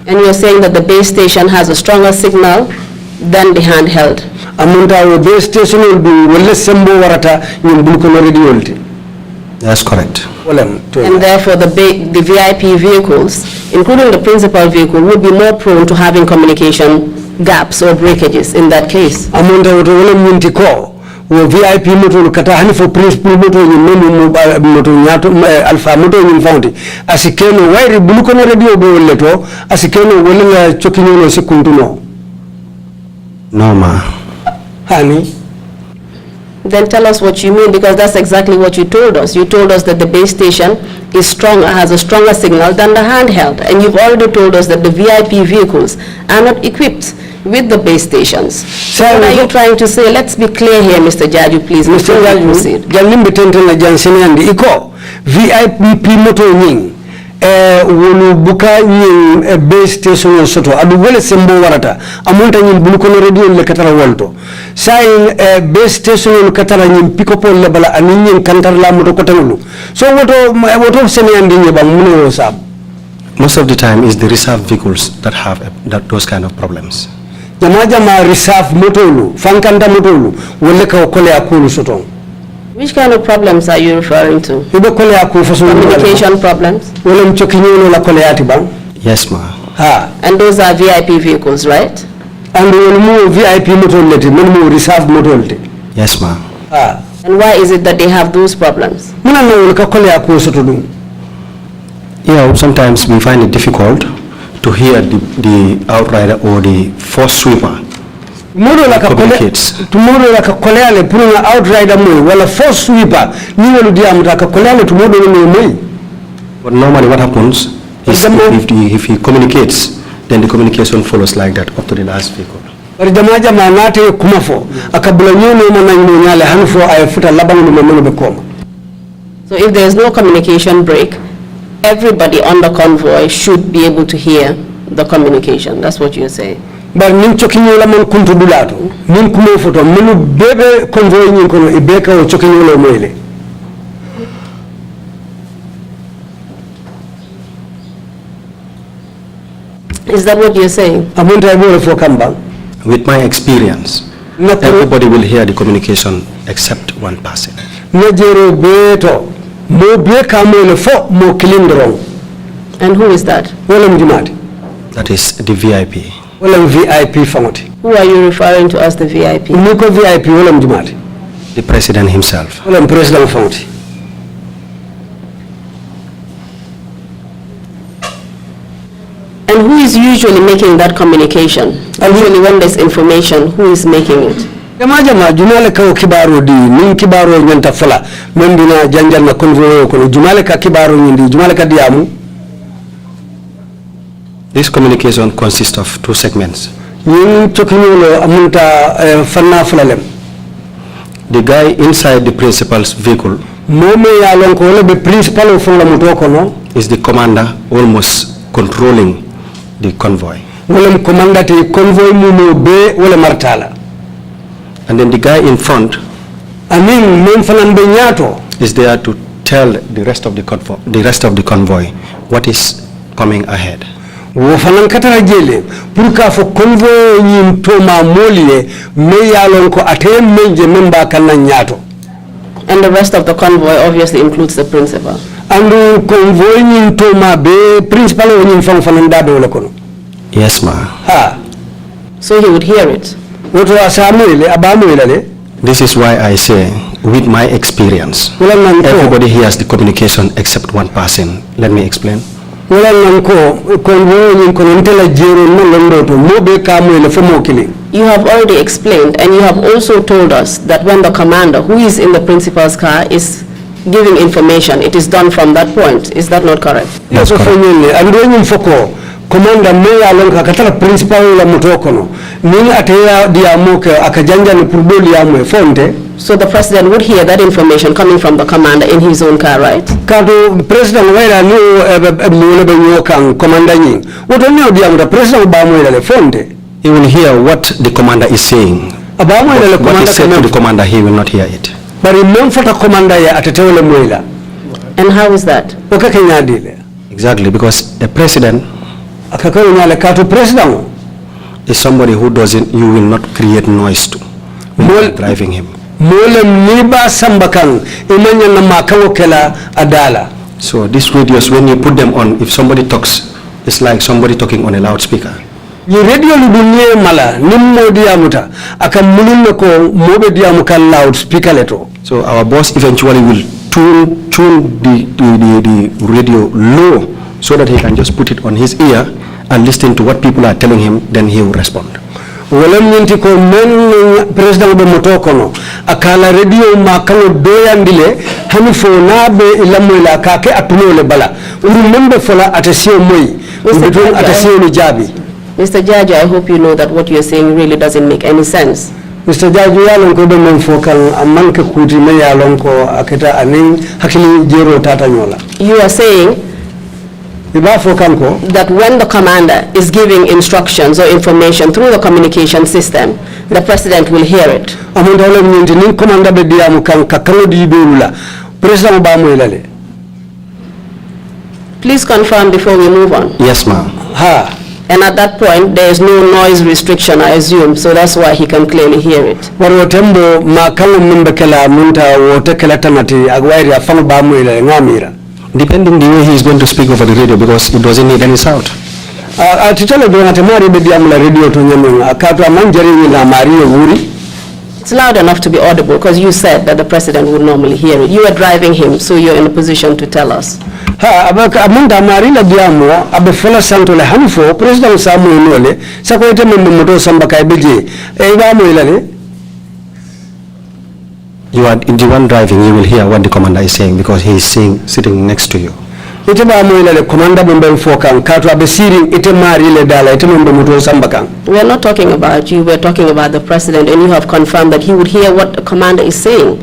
And you're saying that the base station has a stronger signal than the handheld. Amunta wo base station will be wala sembo warata nyum kono radio ulti. That's correct. And therefore the VIP vehicles, including the principal vehicle, would be more prone to having communication gaps or breakages in that case. Amunta woto wala minti ko wo VIP moto kata hani for principal moto nyum moto nyato alfa moto nyum found asikeno wairi kono radio be wolleto asikeno wala chokinyo sekunduno. No ma. Honey. Then tell us what you mean, because that's exactly what you told us. You told us that the base station is stronger, has a stronger signal than the handheld. And you've already told us that the VIP vehicles are not equipped with the base stations. So what are you trying to say? Let's be clear here, Mr. Jarju, please. Mr. Jarju, Jalim betenten la jansene andi iko VIP moto nying wonu buka nying base station soto adu wala sembo warata amonta nying bulukono radio le katara wolto sai base station katara nying pikopo le bala ani nying kantar la moto kotanulu so woto sene andi nyeba muno sab. Most of the time is the reserve vehicles that have those kind of problems. Jama reserve motolu fankanta motolu wala ka kole akulu soto. Which kind of problems are you referring to? Communication problems? Yes, ma. And those are VIP vehicles, right? And VIP motor reserve motor. Yes, ma. And why is it that they have those problems? Yeah, sometimes we find it difficult to hear the outrider or the force sweeper. Tomorrow like a colleale pulling an outrider mo wala force sweeper ni wala diam like a colleale tomorrow no. But normally what happens is if he communicates, then the communication follows like that up to the last vehicle. But jamaja manate kumafo akabula nyono mananyo nyale hanfo ayafuta labanu mamano bekoma. So if there is no communication break, everybody on the convoy should be able to hear the communication. That's what you're saying. But nin chokinyola man kuntu dulato nin kumo foto minu bebe convoy nin kono ibeka o chokinyola mwele. Is that what you're saying? With my experience, everybody will hear the communication except one person. And who is that? That is the VIP. Who are you referring to as the VIP? The president himself. And who is usually making that communication? Usually when there's information, who is making it? Jumale ka kibaro di nin kibaro nyanta fala mendina janjal na konvoyo kono jumale ka kibaro nyindi jumale ka diamu. This communication consists of two segments. The guy inside the principal's vehicle is the commander almost controlling the convoy. And then the guy in front is there to tell the rest of the convoy what is coming ahead. And the rest of the convoy obviously includes the principal. Yes, ma. So he would hear it. This is why I say, with my experience, everybody hears the communication except one person. Let me explain. You have already explained, and you have also told us that when the commander, who is in the principal's car, is giving information, it is done from that point. Is that not correct? Yes, correct. Commander meya lonka katala principal la mutokono nini ateya diamoke akajanja ni purdoli yamwe fonte. So the president would hear that information coming from the commander in his own car, right? Kado president waira ni mwele benyoka commander nying woto ni diamuta president bamwele le fonte. He will hear what the commander is saying. What is said to the commander, he will not hear it. Bari memfota commander ya atetewele mwela. And how is that? Exactly, because a president is somebody who doesn't, you will not create noise to when you're driving him. So these radios, when you put them on, if somebody talks, it's like somebody talking on a loudspeaker. So our boss eventually will tune the radio low so that he can just put it on his ear and listen to what people are telling him, then he will respond. President be motokono akala radio makalo doyandile hanifo nabe ilamwela kake atunole bala urumembe fola atesio moyi between atesio ni jabi. Mr. Jarju, I hope you know that what you're saying really doesn't make any sense. Mr. Jarju yalon ko do men fokan amanke kuti me yalon ko aketa anin hakili jero tata nyola. You are saying that when the commander is giving instructions or information through the communication system, the president will hear it. Please confirm before we move on. Yes, ma'am. And at that point, there is no noise restriction, I assume, so that's why he can clearly hear it. Depending the way he is going to speak over the radio, because it doesn't need any sound. It's loud enough to be audible, because you said that the president would normally hear it. You are driving him, so you're in a position to tell us. You are the one driving, you will hear what the commander is saying because he is sitting next to you. We are not talking about you, we're talking about the president, and you have confirmed that he would hear what the commander is saying.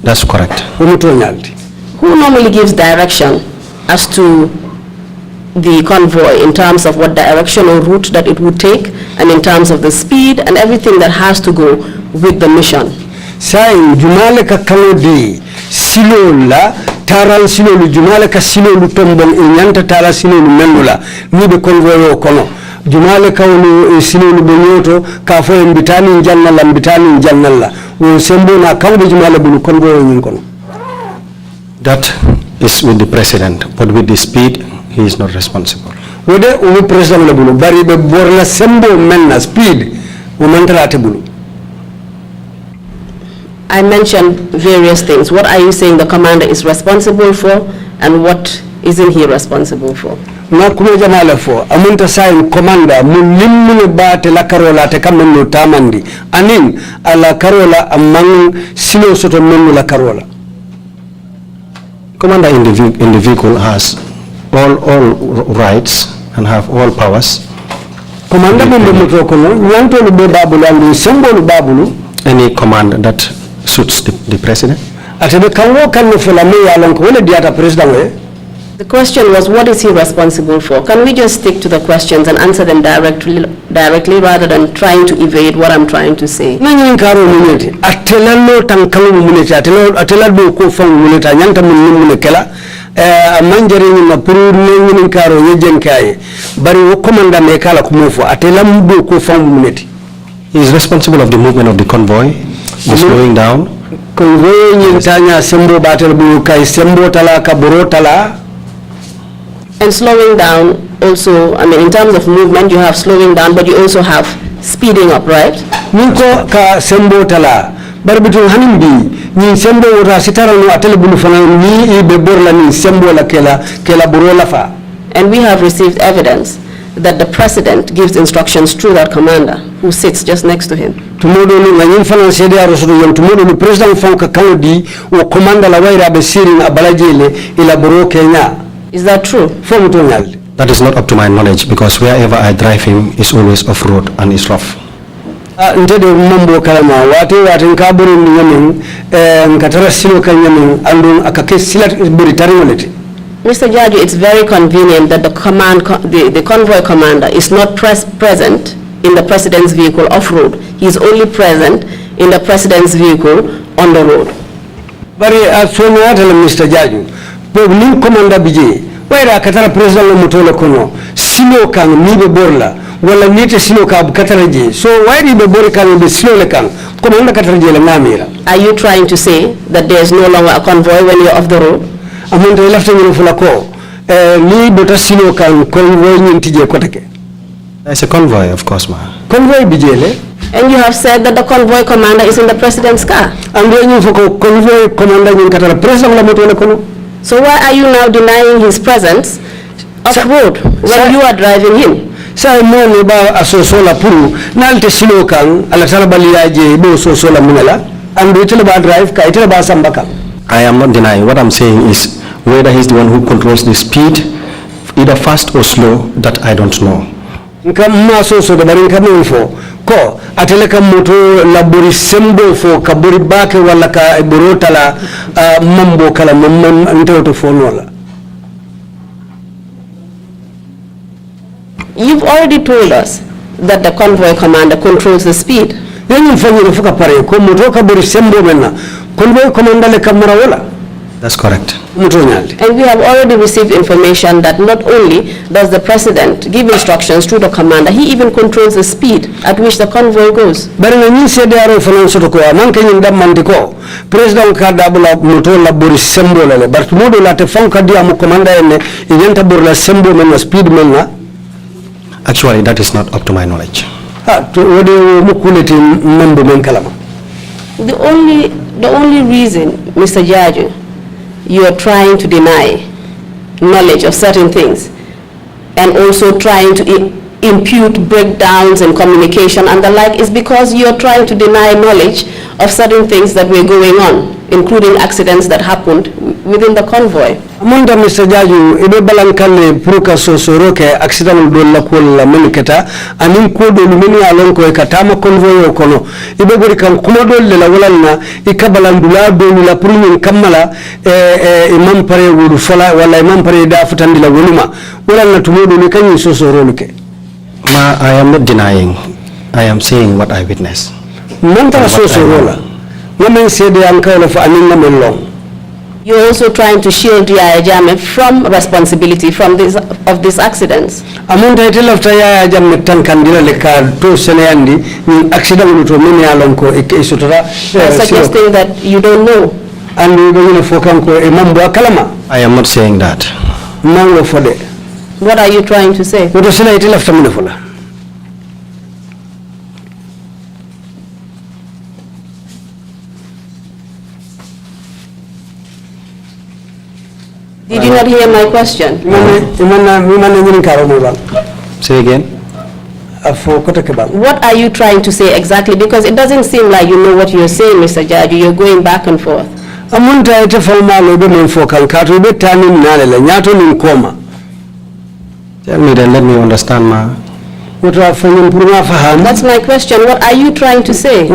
That's correct. Who normally gives direction as to the convoy in terms of what direction or route that it would take, and in terms of the speed and everything that has to go with the mission? Saying jumale ka kalodi silola taral silolu jumale ka silolu tombong inyanta tara silolu menula ni be convoy kono jumale ka wonu silolu bonyoto ka fo mbitani jannala wo sembo na kawbe jumale bu convoy nyin kono. That is with the president, but with the speed he is not responsible. Wode o president la bulu bari be borla sembo menna speed o mantrate bulu. I mentioned various things. What are you saying the commander is responsible for, and what isn't he responsible for? Na kuma jamala fo amunta sayin commander mulimmu ba te la karola te kamno tamandi anin ala karola amang silo soto mennu la karola. Commander in the vehicle has all rights and have all powers. Commander any command that suits the president. The question was, what is he responsible for? Can we just stick to the questions and answer them directly rather than trying to evade what I'm trying to say? Manjari na puru nengini karo yejen kai bari wo komanda me kala kumofo atela mbo ko famu muneti. He is responsible of the movement of the convoy, the slowing down. Convoy nyintanya sembo batel bu kai sembo tala ka boro tala. And slowing down also, I mean, in terms of movement, you have slowing down, but you also have speeding up, right? Niko ka sembo tala barbitu hanimbi ni sembo wota sitara no atele bulu fana ni be borla ni sembo la kela borola fa. And we have received evidence that the president gives instructions through that commander who sits just next to him. Tumodo ni ngin fana sedia rosudo yon tumodo ni president fonka kawdi o commander la waira be sirin abalajele ila boro Kenya. Is that true? That is not up to my knowledge because wherever I drive him is always off road and is rough. Mr. Jarju, it's very convenient that the convoy commander is not present in the president's vehicle off-road. He is only present in the president's vehicle on the road. Mr. Jarju, commander BJ, where Katara president Motola Kono, Silo Kang, Nibe Borla, wala nite silo ka kataraje so why di be bori kan be silo le kan ko man kataraje la ngamira. Are you trying to say that there is no longer a convoy when you're off the road? Amunde lafta ni fula ko ni bota silo kan convoy nyintije kotake. It's a convoy, of course, ma. Convoy bijele. And you have said that the convoy commander is in the president's car. And when you foko convoy commander ni katara president la motola kono. So why are you now denying his presence off road when you are driving him? Sai mo ba asosola puru nalte silo kan ala tala baliaje bo sosola munala and itela ba drive ka itela ba sambaka. I am not denying. What I'm saying is whether he's the one who controls the speed, either fast or slow, that I don't know. Nkamma so da barin kamen fo ko atele kam moto labori sembo fo kabori bake wala ka borotala mambo kala mamman nteto fo nola. You've already told us that the convoy commander controls the speed. Yenyi mfanyi fuka pare ko moto kabori sembo menna convoy commander le kamera wala. That's correct. And we have already received information that not only does the president give instructions to the commander, he even controls the speed at which the convoy goes. Bari na nyi CDR financial ko amanke nyi ndamandi ko president ka dabula moto la bori sembo lele bar modo la te fonka dia mo commander ene yenta bor la sembo men speed men na. Actually, that is not up to my knowledge. To wodi mo kuleti membo men kalama. The only reason, Mr. Jarju, you are trying to deny knowledge of certain things and also trying to impute breakdowns in communication and the like is because you are trying to deny knowledge of certain things that were going on, including accidents that happened within the convoy. Munda Mr. Jarju, ibe balankale puruka soroke accident do la ko la meniketa anin ko do lumini alon ko katama convoy kono ibe gori kan kuma do le la walalna ikabalandula do la prunin kamala imam pare wudu fala wala imam pare da futandi la wonuma walalna tumodo ni kan soroke. Ma, I am not denying. I am saying what I witnessed. Manta sorola. Women say they am kind of anin long. You're also trying to shield Yaya Jammeh from responsibility of these accidents. Amunta itela after Yaya Jammeh tankandila leka to seneyandi ni accident to mini alonko isotora. Suggesting that you don't know. And we going to focus ko imambo akalama. I am not saying that. Mango fode. What are you trying to say? What sena itela after munefola. Did you not hear my question? Say again. What are you trying to say exactly? Because it doesn't seem like you know what you're saying, Mr. Jarju. You're going back and forth. Tell me then, let me understand, ma. That's my question. What are you trying to say?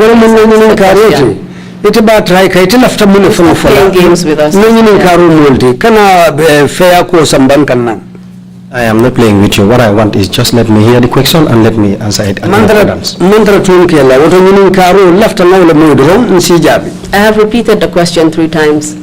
It about try kaiti lafta mune playing games with us. I am not playing with you. What I want is just let me hear the question and let me answer it. I have repeated the question 3 times.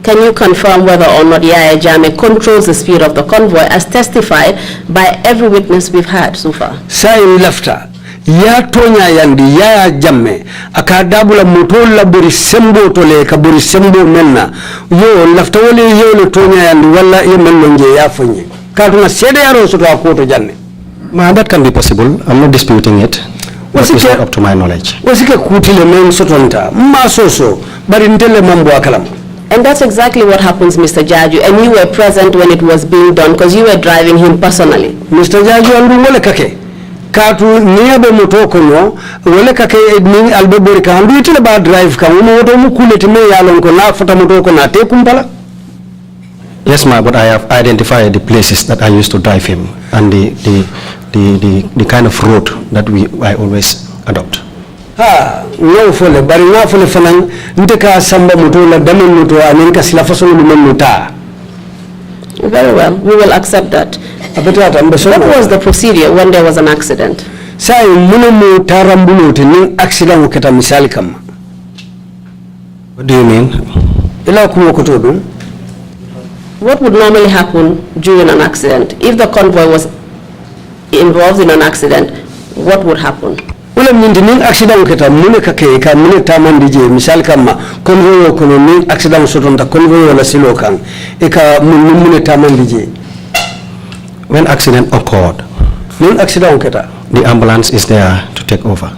Can you confirm whether or not Yaya Jammeh controls the speed of the convoy as testified by every witness we've had so far? Sai lafta ya tonya yandi Yaya Jammeh akadabula mutola buri sembo tole kaburi sembo menna yo lafta wole yo le tonya yandi wala yemen nje yafonye kaduna sede yaro soto akoto janne. Ma, that can be possible. I'm not disputing it. But it's not up to my knowledge. Wasike kutile men sotonta masoso bari ntele mambo akalam. And that's exactly what happens, Mr. Jarju. And you were present when it was being done because you were driving him personally. Mr. Jarju andu wole kake. Katu niyabe motoko no wole kake ni albebori ka andu itile ba drive ka umoto mukule time yalon ko na fota motoko na te kumpala. Yes, ma, but I have identified the places that I used to drive him and the kind of road that I always adopt. No fole bari na fole fanan ndeka samba moto la damen moto aninka sila fasolo muta. Very well, we will accept that. What was the procedure when there was an accident? Sai muno tarambulo te accident uketa misali kama. What do you mean? Ila kumo kotodu. What would normally happen during an accident? If the convoy was involved in an accident, what would happen? Wala mindi accident uketa mune kake ka mune tamandi je misali kama convoy kono ni accident sotonda convoy wala silo kan eka mune tamandi je. When accident occurred, the ambulance is there to take over.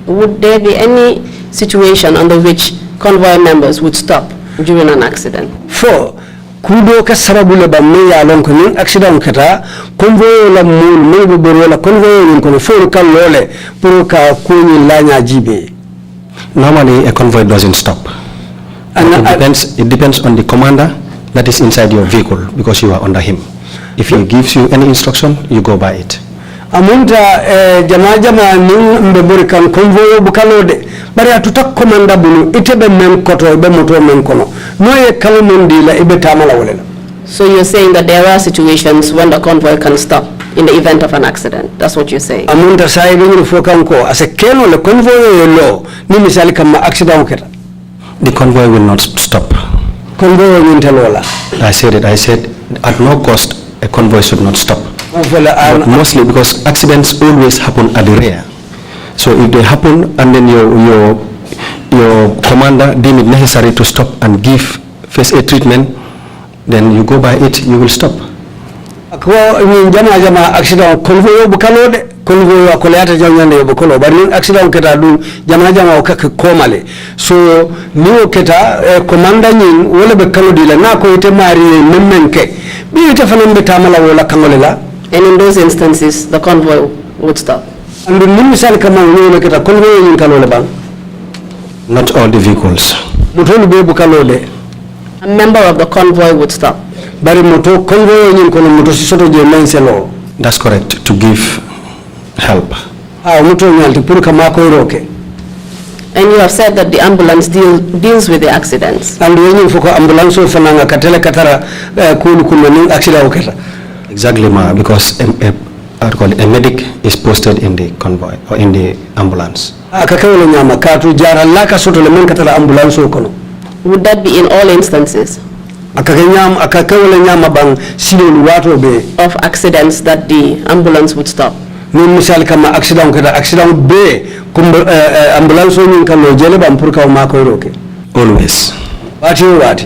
Would there be any situation under which convoy members would stop during an accident? 4. kudo ka sababu le ba me ya lon ko nin accident kata convoy la mul me be boro la convoy nin ko fo ka lole pour ka ko ni laña jibe. Normally a convoy doesn't stop. And it depends on the commander that is inside your vehicle because you are under him. If he gives you any instruction, you go by it. Amunta jama nin mbe bori kan convoy bu kalode bari atuta commander bunu itebe men koto be moto men kono no ye kalmondi la ibe tamala wala. So you're saying that there are situations when the convoy can stop in the event of an accident. That's what you're saying. Amunta sai be fo kanko ase keno le convoy yo lo ni misali kam accident keta. The convoy will not stop. Convoy will talola. I said it. I said at no cost a convoy should not stop. But mostly because accidents always happen at the rear. So if they happen and then your commander deem it necessary to stop and give first aid treatment, then you go by it, you will stop. Jama accident convoy bukalode convoy akolata jamande bukolo bari accident keta du jama o kak komale so niwo keta commander nyin wala be kalodi la na ko ite mari memmenke bi ite fanan tamala wala kangolela. And in those instances the convoy would stop. And misal kama wala keta convoy nyin kalole bang. Not all the vehicles. Mutolu be bukalode. A member of the convoy would stop. Bari moto convoy nyin kono moto soto je menselo. That's correct, to give help. And you have said that the ambulance deals with the accidents. And when you focus ambulance fananga katele katara kulu accident. Exactly, ma, because a medic is posted in the convoy or in the ambulance. Would that be in all instances of accidents that the ambulance would stop? Misal kama accident be ambulance always. What?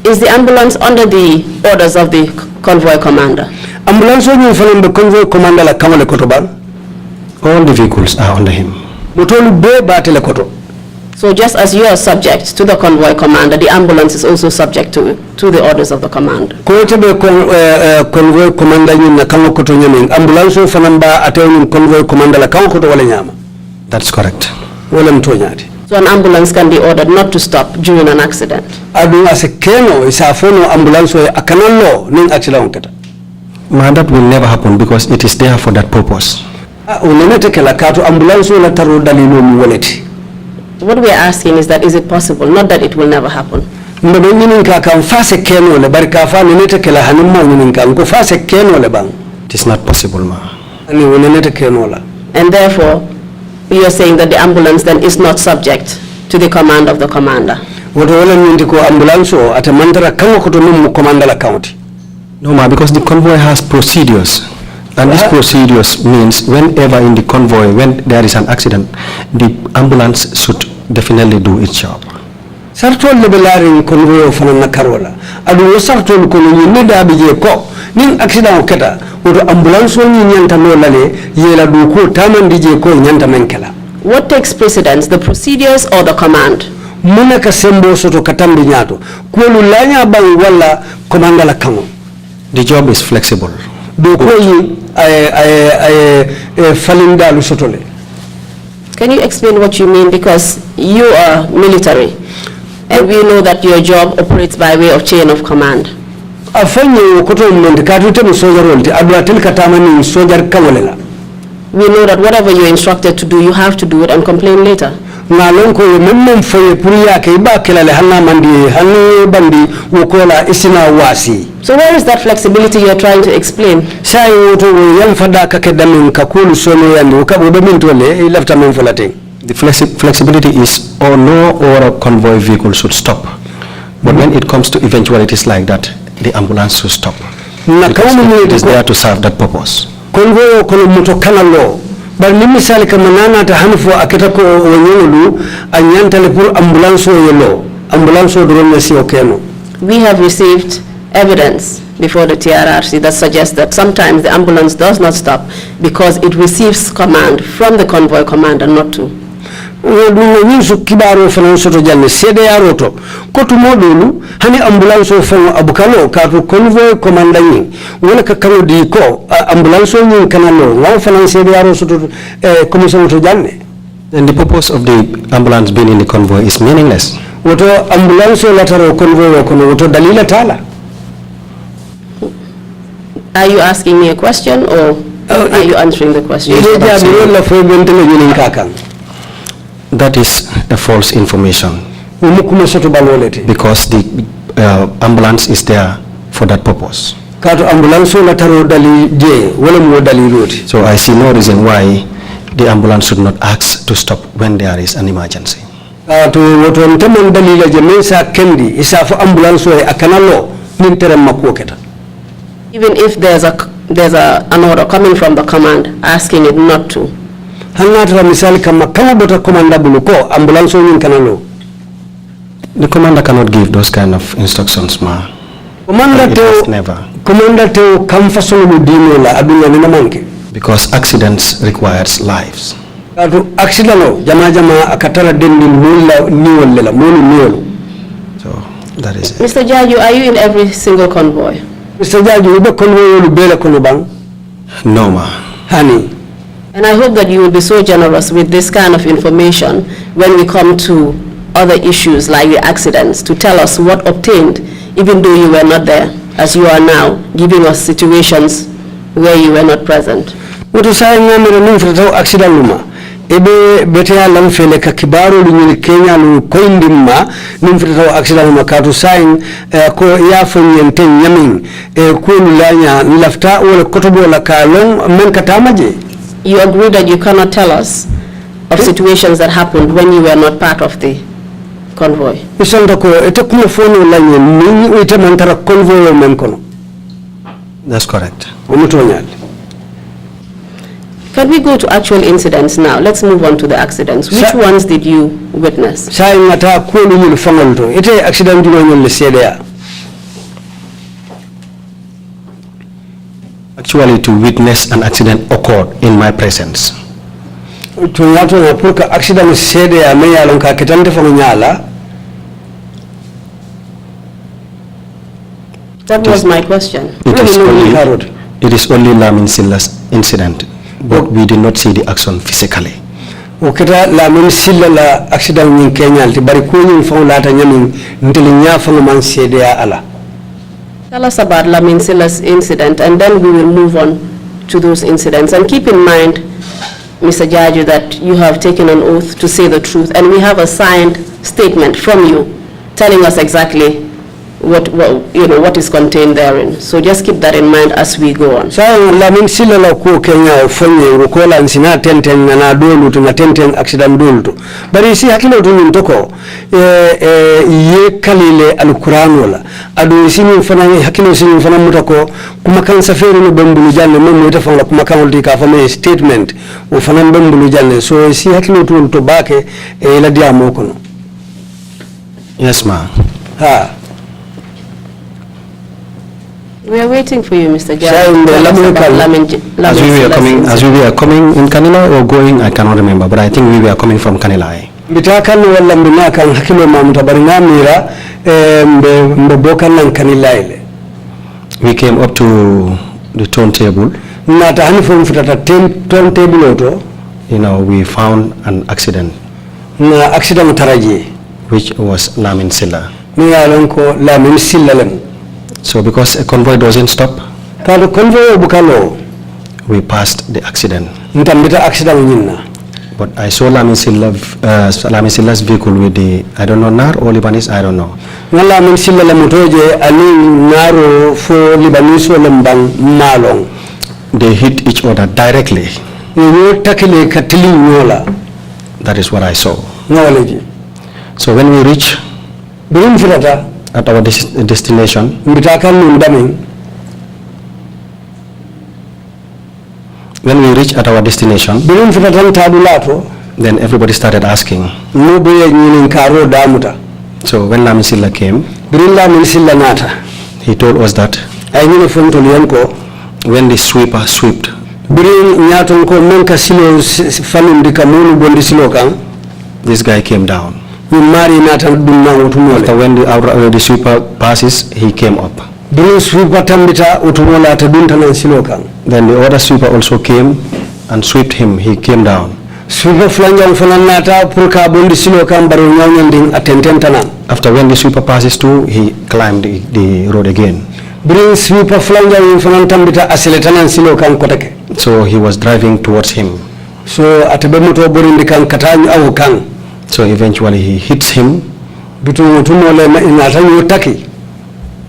Is the ambulance under the orders of the convoy commander? Ambulance the convoy commander la kamale kotoban. All the vehicles are under him. So just as you are subject to the convoy commander, the ambulance is also subject to the orders of the commander. Convoy commander na kama koto nyame ambulance fanamba atawni convoy commander la kama koto wala nyama. That's correct. Wala mtonyati. So an ambulance can be ordered not to stop during an accident. Adu asekeno isafono ambulance akanalo ning accident kata. Ma, that will never happen because it is there for that purpose. Unenete kala kato ambulance la taro dalilo mi waleti. What we are asking is that is it possible, not that it will never happen. It is not possible, ma. And therefore, you are saying that the ambulance then is not subject to the command of the commander. No, ma, because the convoy has procedures. And these procedures means whenever in the convoy, when there is an accident, the ambulance should definitely do its job. Sartol lebelari convoy fanana karola. Adu sartol kono nida bije ko nin accident keta oto ambulance woni nyanta lolale yela du ko tamandi je ko nyanta menkela. What takes precedence, the procedures or the command? Munaka sembo soto katambi nyato. Kwelu lanya bang wala komanda la kamo. The job is flexible. Can you explain what you mean? Because you are military and we know that your job operates by way of chain of command. We know that whatever you're instructed to do, you have to do it and complain later. So where is that flexibility you're trying to explain? The flexibility is no other convoy vehicle should stop. But when it comes to eventualities like that, the ambulance should stop. It is there to serve that purpose. But misali kama nana ta hanfo akita ko wonyolu anyanta le pour ambulance yelo ambulance drone si okeno. We have received evidence before the TRRC that suggests that sometimes the ambulance does not stop because it receives command from the convoy commander not to. Ni su kibaro fana soto janne sede ya roto kotu modulu hani ambulance fana abukalo ka to convoy commander ni wala ka kanu di ko ambulance ni kanalo wa fana sede ya roto commission to janne. Then the purpose of the ambulance being in the convoy is meaningless. Woto ambulance lataro convoy ko woto dalila tala. Are you asking me a question or are you answering the question? That is a false information. Because the ambulance is there for that purpose. So I see no reason why the ambulance should not ask to stop when there is an emergency. Even if there's an order coming from the command asking it not to. The commander cannot give those kind of instructions, ma. Never. Because accidents requires lives. So that is it. Mr. Jarju, are you in every single convoy? Mr. Jarju, ube convoy bela kono bang? No, ma. Honey. And I hope that you will be so generous with this kind of information when we come to other issues like the accidents, to tell us what obtained, even though you were not there, as you are now, giving us situations where you were not present. Woto sa ngamira nufrata accident luma. Ebe betea lamfele ka kibaru lu Kenya lu koindimma nufrata accident luma katu sain ko yafo nyenten nyamin ko lanya lafta wala kotobo la kalong men katamaje. You agree that you cannot tell us of situations that happened when you were not part of the convoy? That's correct. Can we go to actual incidents now? Let's move on to the accidents. Which ones did you witness? Actually, to witness an accident occurred in my presence. That was my question. It is only Lamin Silla's incident, but we did not see the action physically. Lamin Silla la accident in Kenya, bari kuni mfawlata nyamin ntelinya fango man sedea ala. Tell us about Lamin Silla's incident, and then we will move on to those incidents. And keep in mind, Mr. Jarju, that you have taken an oath to say the truth, and we have a signed statement from you telling us exactly what is contained therein. So just keep that in mind as we go on. So Lamin Silla la ku Kenya fonye ukola nsina tenten na dolu tu na tenten accident dolu tu. Bari si hakilo tu ntoko ye kalile alquran wala adu sini fana hakilo sini fana mutako kuma kan safari no bambulu janne mom mo tafala kuma kan wulti ka fama statement o fana bambulu janne so si hakilo tu to bake la dia mokono. Yes, ma. Ha. We are waiting for you, Mr. Jarju. As we were coming in Kanila or going, I cannot remember, but I think we were coming from Kanila. We came up to the turntable. We found an accident, which was Lamin Silla. So because a convoy doesn't stop, we passed the accident. But I saw Lamin Silla's vehicle with the, I don't know, Nar or Lebanese, I don't know. They hit each other directly. That is what I saw. So when we reach at our destination, then everybody started asking. So when Lamin Silla came, he told us that when the sweeper swept, this guy came down. After when the sweeper passes, he came up. Then the other sweeper also came and swept him. He came down. After when the sweeper passes too, he climbed the road again. So he was driving towards him. So eventually he hits him.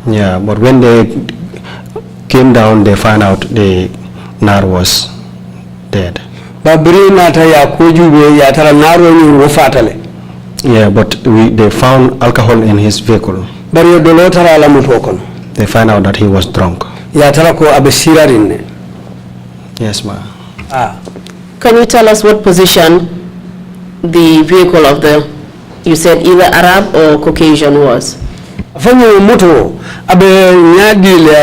Yeah, but when they came down, they found out the Nar was dead. Yeah, but they found alcohol in his vehicle. They find out that he was drunk. Yes, ma'am. Can you tell us what position the vehicle of the, you said either Arab or Caucasian was? Moto abe nyadile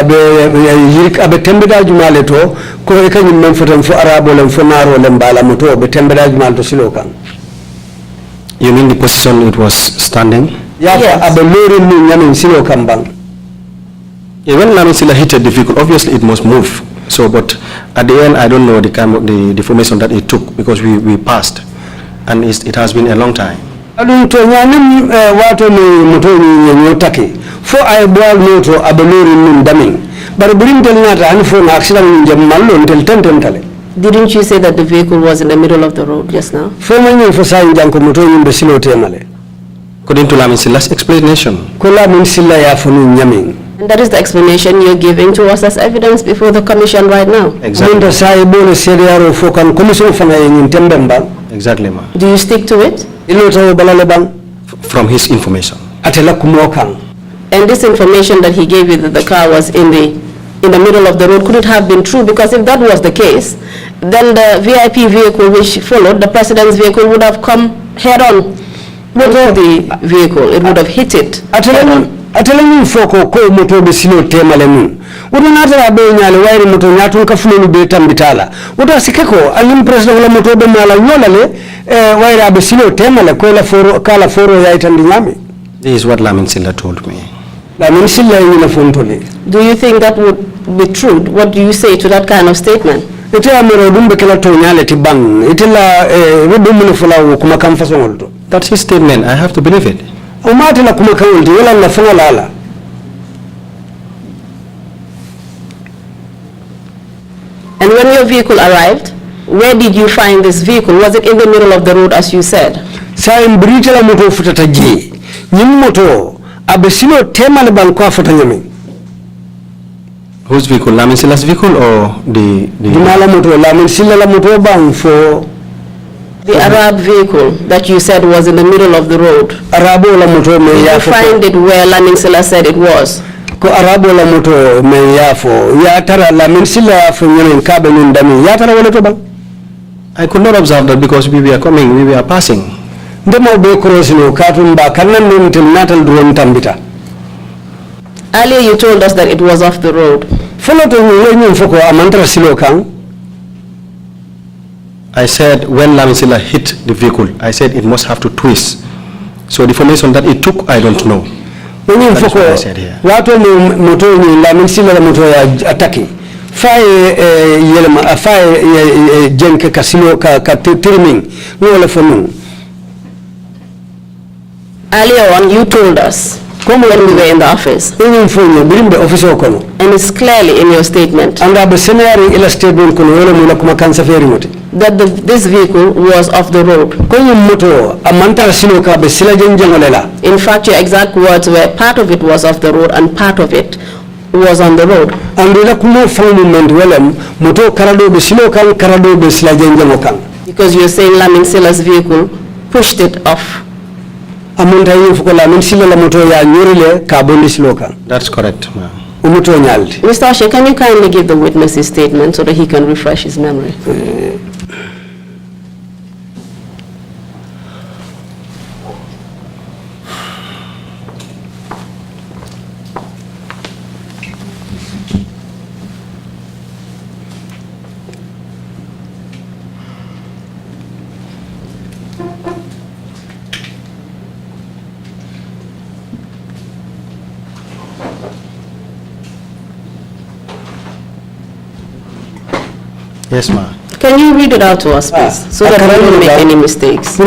abe tembeda jumale to ko e kanyum men fotam fo arabo len fo naro len bala moto abe tembeda jumal to silokan. You mean the position it was standing? Yeah, yes. Abe lori ni nyamin silokan bang. Yeah, when Lamin Silla hit the vehicle, obviously it must move. So, but at the end, I don't know the kind of the formation that it took because we passed, and it has been a long time. Adun to nyanim wato ni moto ni nyotaki fo ay boal moto abelori min daming bar burim del nata an fo na accident ni jam mallo tel tentale. Didn't you say that the vehicle was in the middle of the road just now? Fo man fo sa janko moto ni be silo temale. According to Lamin Silla's explanation. Ko Lamin Silla ya fo ni nyaming. And that is the explanation you're giving to us as evidence before the commission right now. Exactly. Exactly, ma'am. Do you stick to it? From his information. And this information that he gave you that the car was in the middle of the road, could it have been true? Because if that was the case, then the VIP vehicle which followed, the president's vehicle, would have come head on to the vehicle. It would have hit it head on. Atelemi foko ko moto be silo temale mun wodo natara be nyaale wayri moto nyatu ka fulolu be tambitala wodo sikeko alim president wala moto be mala nyolale wayra be silo temale ko la foro kala foro ya itandi nyami. This is what Lamin Silla told me. Lamin Silla yina fontole. Do you think that would be true? What do you say to that kind of statement? Ite amero dumbe kala to nyaale ti bang itela rubum no fula kuma kam façon woldo. That's his statement. I have to believe it. And when your vehicle arrived, where did you find this vehicle? Was it in the middle of the road as you said? Whose vehicle? Lamin Silla's vehicle or the The Arab vehicle that you said was in the middle of the road. Did you find it where Lamin Silla said it was? I could not observe that because we were coming, we were passing. Earlier you told us that it was off the road. I said when Lamin Silla hit the vehicle, I said it must have to twist. So the formation that it took, I don't know. That is what I said here. Earlier on, you told us when we were in the office, and it's clearly in your statement, that this vehicle was off the road. In fact, your exact words were part of it was off the road and part of it was on the road. Because you're saying Lamin Silla's vehicle pushed it off. That's correct, ma'am. Mr. Ashe, can you kindly give the witness his statement so that he can refresh his memory? Yes, ma. Can you read it out to us, please, so that we don't make any mistakes?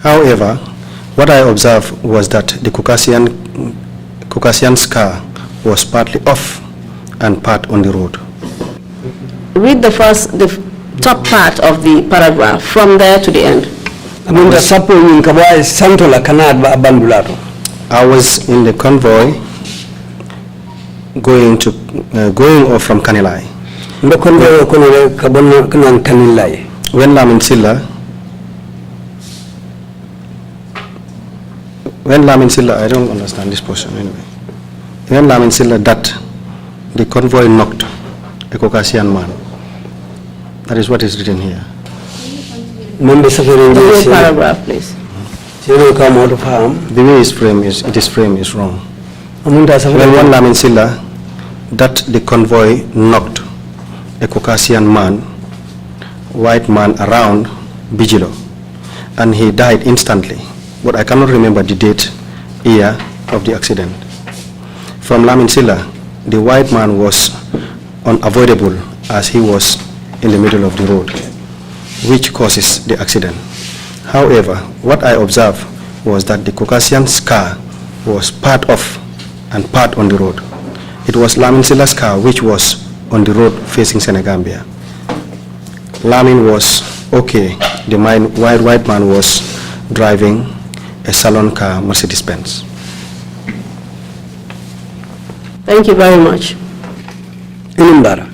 However, what I observed was that the Caucasian's car was partly off and part on the road. Read the top part of the paragraph, from there to the end. I was in the convoy going off from Kanilai. When Lamin Silla, I don't understand this portion anyway. When Lamin Silla that the convoy knocked a Caucasian man. That is what is written here. The whole paragraph, please. The way it's framed is wrong. When one Lamin Silla that the convoy knocked a Caucasian man, white man around Bijilo, and he died instantly. But I cannot remember the date, year of the accident. From Lamin Silla, the white man was unavoidable as he was in the middle of the road, which causes the accident. However, what I observed was that the Caucasian's car was part off and part on the road. It was Lamin Silla's car which was on the road facing Senegambia. Lamin was okay. The white man was driving a salon car, Mercedes-Benz. Thank you very much. Inimbara.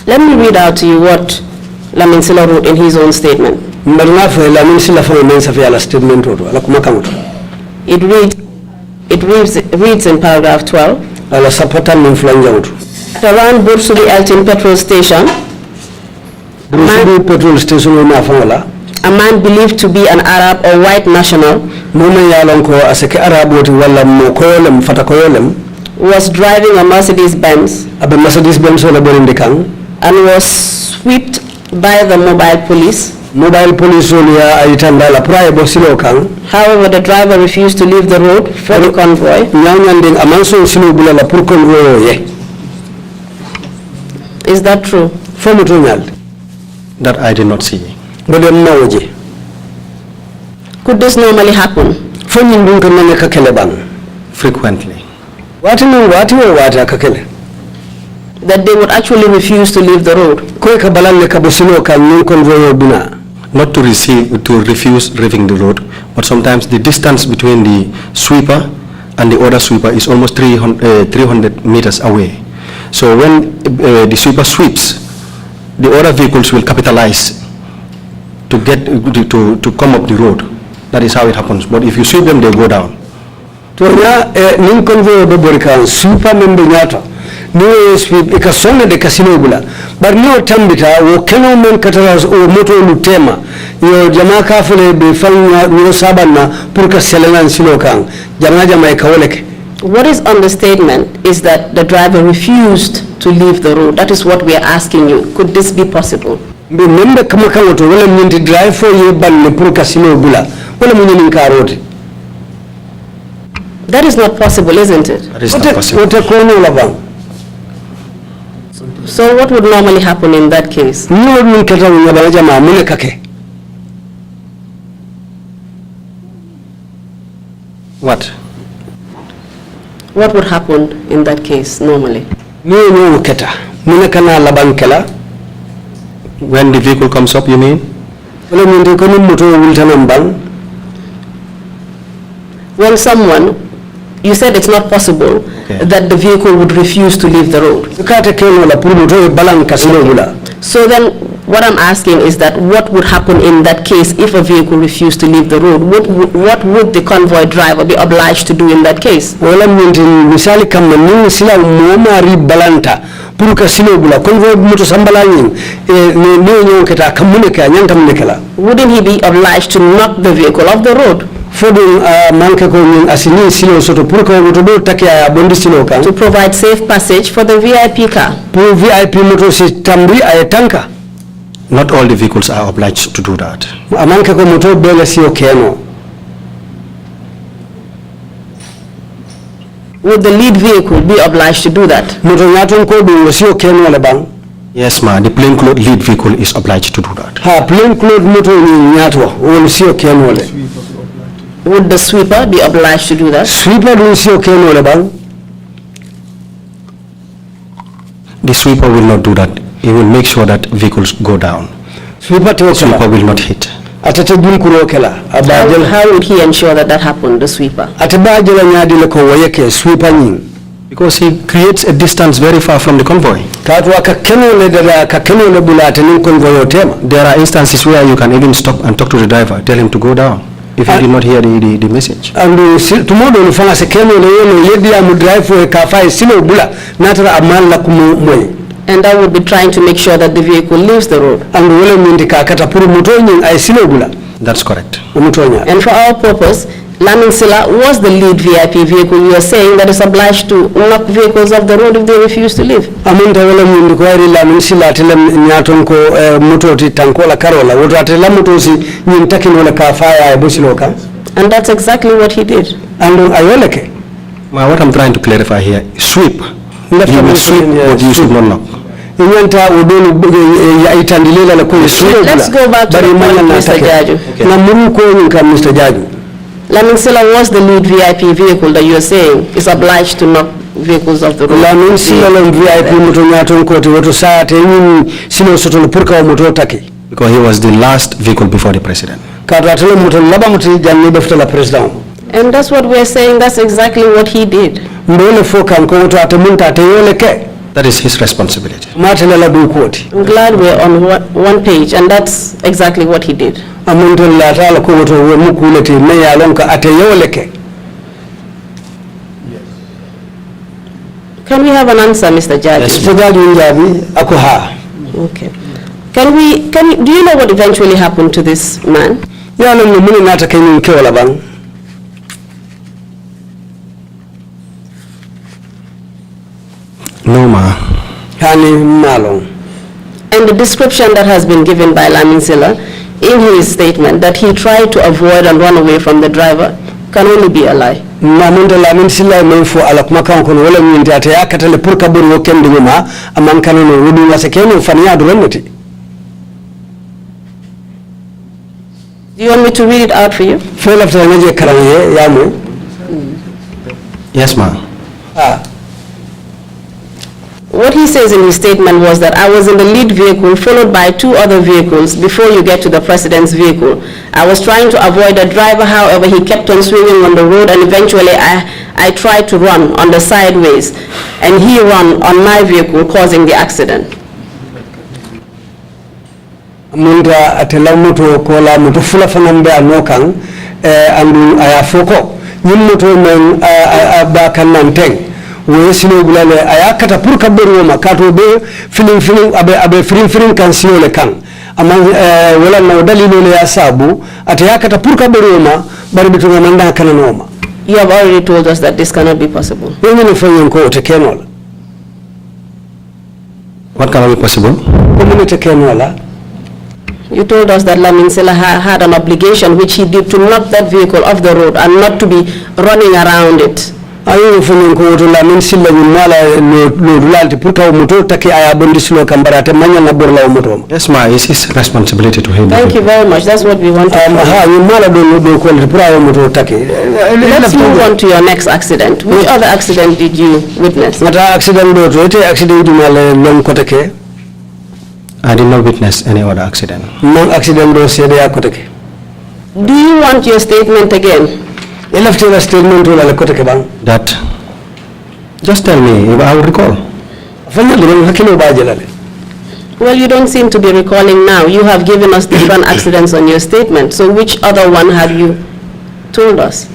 Let me read out to you what Lamin Silla wrote in his own statement. It reads in paragraph 12. At around Bursubi Elton petrol station, a man believed to be an Arab or white national was driving a Mercedes-Benz and was swept by the mobile police. However, the driver refused to leave the road for the convoy. Is that true? That I did not see. Could this normally happen? Frequently. That they would actually refuse to leave the road? Not to refuse leaving the road, but sometimes the distance between the sweeper and the other sweeper is almost 300 meters away. So when the sweeper sweeps, the other vehicles will capitalize to get to come up the road. That is how it happens. But if you sweep them, they go down. No sweep ikasonga de casino bula bar no tambita wo keno men kataras o moto lutema yo jama kafule be fanya no sabanna pour que selenan silo kan jama e kawleke. What is on the statement is that the driver refused to leave the road. That is what we are asking you. Could this be possible? Be membe kama kawoto wala nyinti drive for ye ban pour casino bula wala munyin karoti. That is not possible, isn't it? That is not possible. So what would normally happen in that case? What? What would happen in that case normally? When the vehicle comes up, you mean? When someone, you said it's not possible that the vehicle would refuse to leave the road. So then what I'm asking is that what would happen in that case if a vehicle refused to leave the road? What would the convoy driver be obliged to do in that case? Wouldn't he be obliged to knock the vehicle off the road? to provide safe passage for the VIP car. Not all the vehicles are obliged to do that. Would the lead vehicle be obliged to do that? Yes, ma. The plainclothes lead vehicle is obliged to do that. Would the sweeper be obliged to do that? The sweeper will not do that. He will make sure that vehicles go down. Sweeper will not hit. How would he ensure that that happened, the sweeper? Because he creates a distance very far from the convoy. There are instances where you can even stop and talk to the driver, tell him to go down, if he did not hear the message. And that would be trying to make sure that the vehicle leaves the road. That's correct. And for our purpose, Lamin Silla was the lead VIP vehicle. You are saying that is obliged to knock vehicles off the road if they refuse to leave. And that's exactly what he did. What I'm trying to clarify here, sweep. You will sweep, but you should not knock. Let's go back to the point, Mr. Jarju. Okay. Lamin Silla was the lead VIP vehicle that you are saying is obliged to knock vehicles off the road. Because he was the last vehicle before the president. And that's what we're saying, that's exactly what he did. That is his responsibility. I'm glad we're on one page, and that's exactly what he did. Can we have an answer, Mr. Jarju? Yes, okay. Do you know what eventually happened to this man? No, ma. And the description that has been given by Lamin Silla in his statement that he tried to avoid and run away from the driver can only be a lie. Do you want me to read it out for you? Yes, ma'am. What he says in his statement was that I was in the lead vehicle followed by 2 other vehicles before you get to the president's vehicle. I was trying to avoid the driver, however, he kept on swinging on the road, and eventually I tried to run on the sideways, and he ran on my vehicle, causing the accident. Munda atela moto kola moto fula fanambe anokan andu ayafoko nyimoto men abakan nanteng wesino bulale ayakata pour kabero makato be feeling abe feeling kan siole kan ama wala na dalilo le asabu atayakata pour kabero ma bari bitunga manda kana noma. You have already told us that this cannot be possible. Yenye fanyo ko tekenola. What cannot be possible? Komune tekenola. You told us that Lamin Silla had an obligation which he did to knock that vehicle off the road and not to be running around it. Yes, ma, it's his responsibility to him. Thank you very much. That's what we want to Let's move on to your next accident. Which other accident did you witness? I did not witness any other accident. Do you want your statement again? That, just tell me, I will recall. Well, you don't seem to be recalling now. You have given us different accidents on your statement. So which other one have you told us?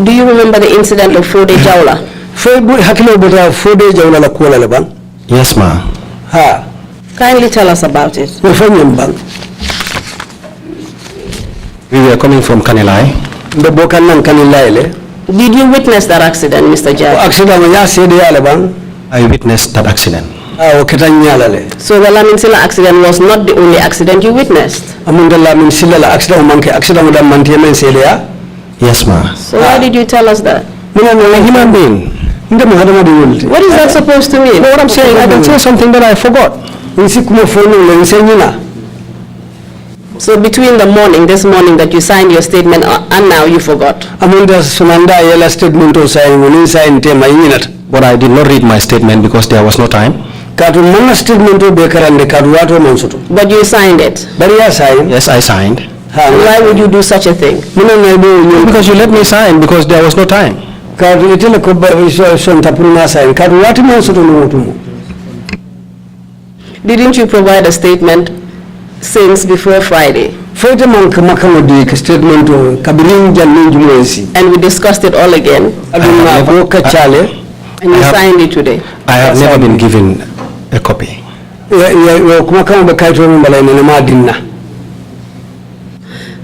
Do you remember the incident of Fode Jawla? Yes, ma. Kindly tell us about it. We were coming from Kanilai. Did you witness that accident, Mr. Jarju? I witnessed that accident. So the Lamin Silla accident was not the only accident you witnessed? Yes, ma. So why did you tell us that? I'm a human being. What is that supposed to mean? No, what I'm saying, I can say something that I forgot. So between the morning, this morning that you signed your statement and now you forgot? But I did not read my statement because there was no time. But you signed it? Yes, I signed. And why would you do such a thing? Because you let me sign because there was no time. Didn't you provide a statement since before Friday? And we discussed it all again? And you signed it today? I have never been given a copy.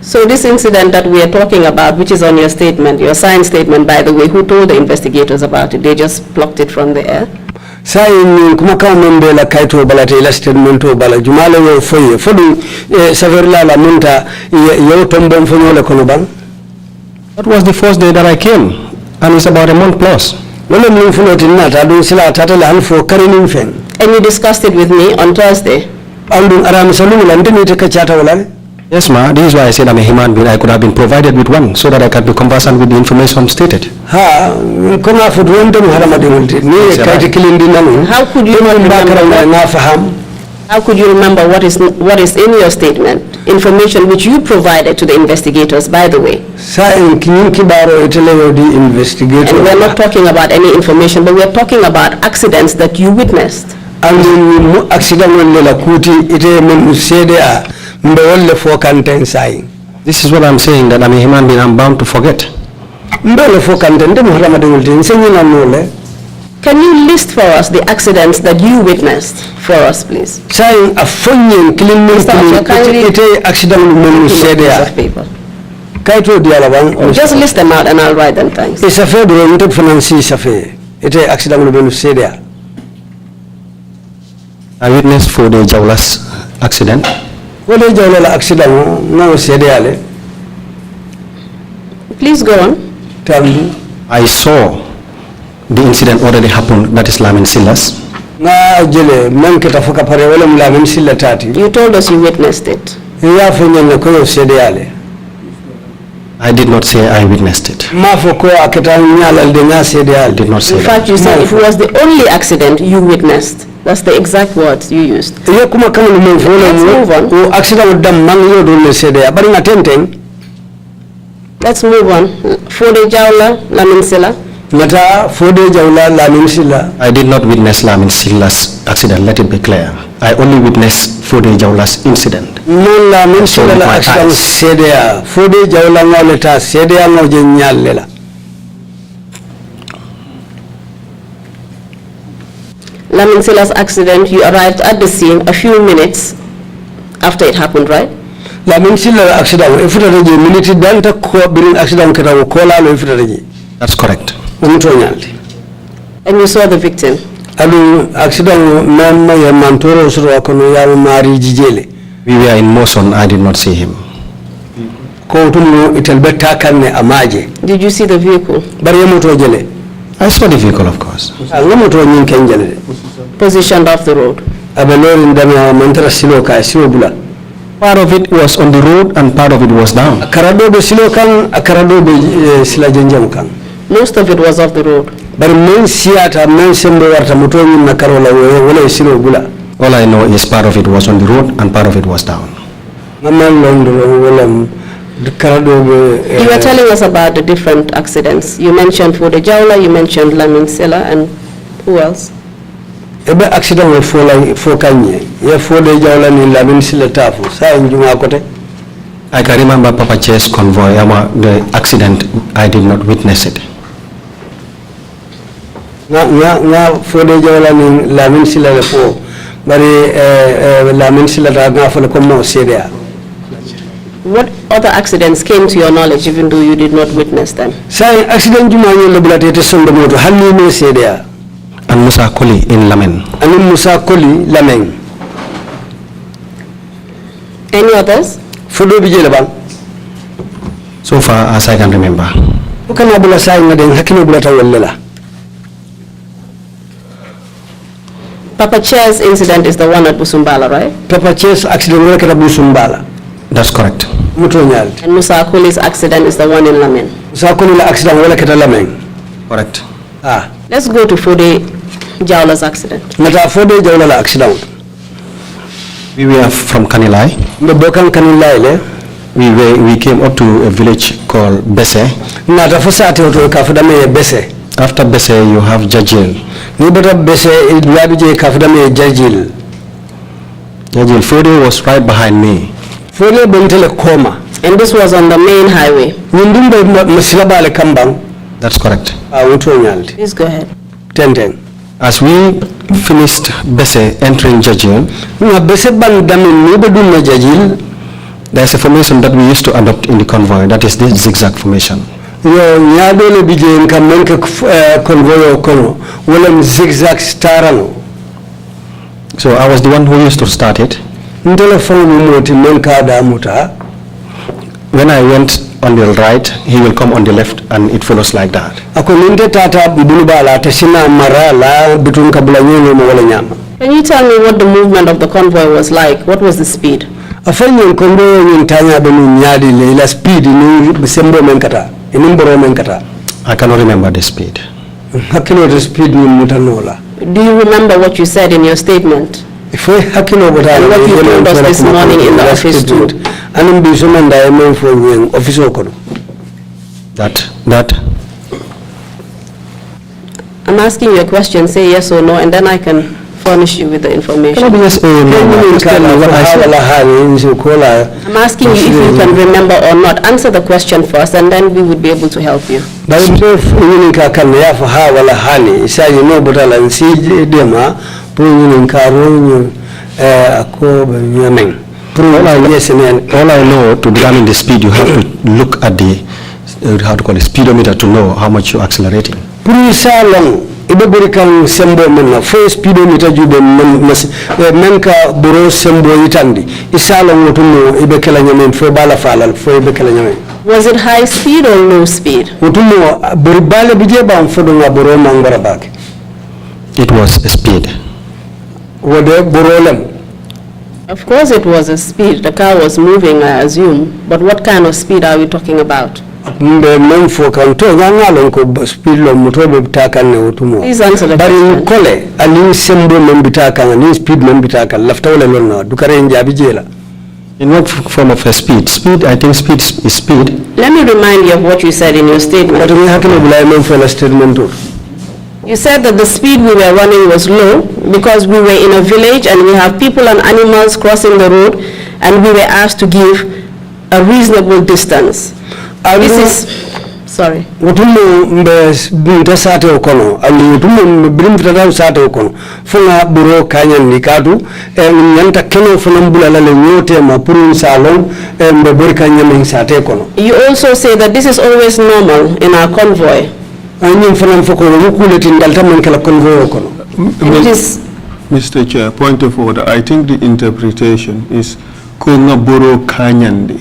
So this incident that we are talking about, which is on your statement, your signed statement, by the way, who told the investigators about it? They just plucked it from the air? That was the first day that I came, and it's about a month plus. And you discussed it with me on Thursday? Yes, ma. This is why I said I'm a human being. I could have been provided with one so that I can be conversant with the information stated. How could you remember what is in your statement? Information which you provided to the investigators, by the way. And we're not talking about any information, but we're talking about accidents that you witnessed. This is what I'm saying, that I'm a human being. I'm bound to forget. Can you list for us the accidents that you witnessed for us, please? Just list them out and I'll write them, thanks. I witnessed for the Jaulas accident. Please go on. I saw the incident already happened, that is Lamin Sillas. You told us you witnessed it. I did not say I witnessed it. I did not say In fact, you said it was the only accident you witnessed. That's the exact words you used. Let's move on. Let's move on. Fode Jawla, Lamin Silla. I did not witness Lamin Silla's accident, let it be clear. I only witnessed Fode Jawla's incident. Lamin Silla's accident, you arrived at the scene a few minutes after it happened, right? That's correct. And you saw the victim? We were in motion, I did not see him. Did you see the vehicle? I saw the vehicle, of course. Positioned off the road? Part of it was on the road and part of it was down. Most of it was off the road. All I know is part of it was on the road and part of it was down. You were telling us about the different accidents. You mentioned Fode Jawla, you mentioned Lamin Silla, and who else? I can remember Papa Chase convoy, the accident, I did not witness it. Bari Lamin silata nga fala ko mo sedia. What other accidents came to your knowledge even though you did not witness them? Say accident juma ñu lebulate te sondo moto halli no sedia. And Musa Koli in Lamin. And Musa Koli Lamin. Any others? Fudo bijele bang. So far as I can remember. Ukana bula say nga den hakino bula tawalla. Papa Chair's incident is the one at Busumbala, right? Papa Chair's accident was at Busumbala. That's correct. And Musa Koli's accident is the one in Lamin. Musa Koli's accident was at Lamin. Correct. Let's go to Fode Jawla's accident. Nata Fode Jawla's accident. We were from Kanilai. We came up to a village called Bese. After Bese, you have Jajil. Jajil, Fode was right behind me. And this was on the main highway. That's correct. Please go ahead. As we finished Bese entering Jajil, there's a formation that we used to adopt in the convoy, that is this zigzag formation. So I was the one who used to start it. When I went on the right, he will come on the left, and it follows like that. Can you tell me what the movement of the convoy was like? What was the speed? I cannot remember the speed. Do you remember what you said in your statement? And what you told us this morning in the office too? That. I'm asking you a question, say yes or no, and then I can furnish you with the information. Yes or no? I'm asking you if you can remember or not. Answer the question first, and then we would be able to help you. All I know, to determine the speed, you have to look at the speedometer to know how much you're accelerating. Ibeburikan sembo menna fo speedometer jube menka buro sembo yitandi isalo ngotumo ibekela nyamen fo bala falal fo ibekela nyamen. Was it high speed or low speed? Ngotumo buribale bije ba mfodo nga buro mangora bak. It was a speed. Wode burolem. Of course it was a speed. The car was moving, I assume. But what kind of speed are we talking about? Please answer the question. In what form of a speed? Speed, I think speed is speed. Let me remind you of what you said in your statement. You said that the speed we were running was low because we were in a village and we have people and animals crossing the road, and we were asked to give a reasonable distance. This is, sorry. Utumo mbinta sate okono, ali utumo mbinta sate okono. Funga buro kanya nikadu, nyanta keno funambula lale nyote mapuru salon, mbeburi kanya mensate okono. You also say that this is always normal in our convoy. Mr. Chair, point of order. I think the interpretation is konga buro kanyandi.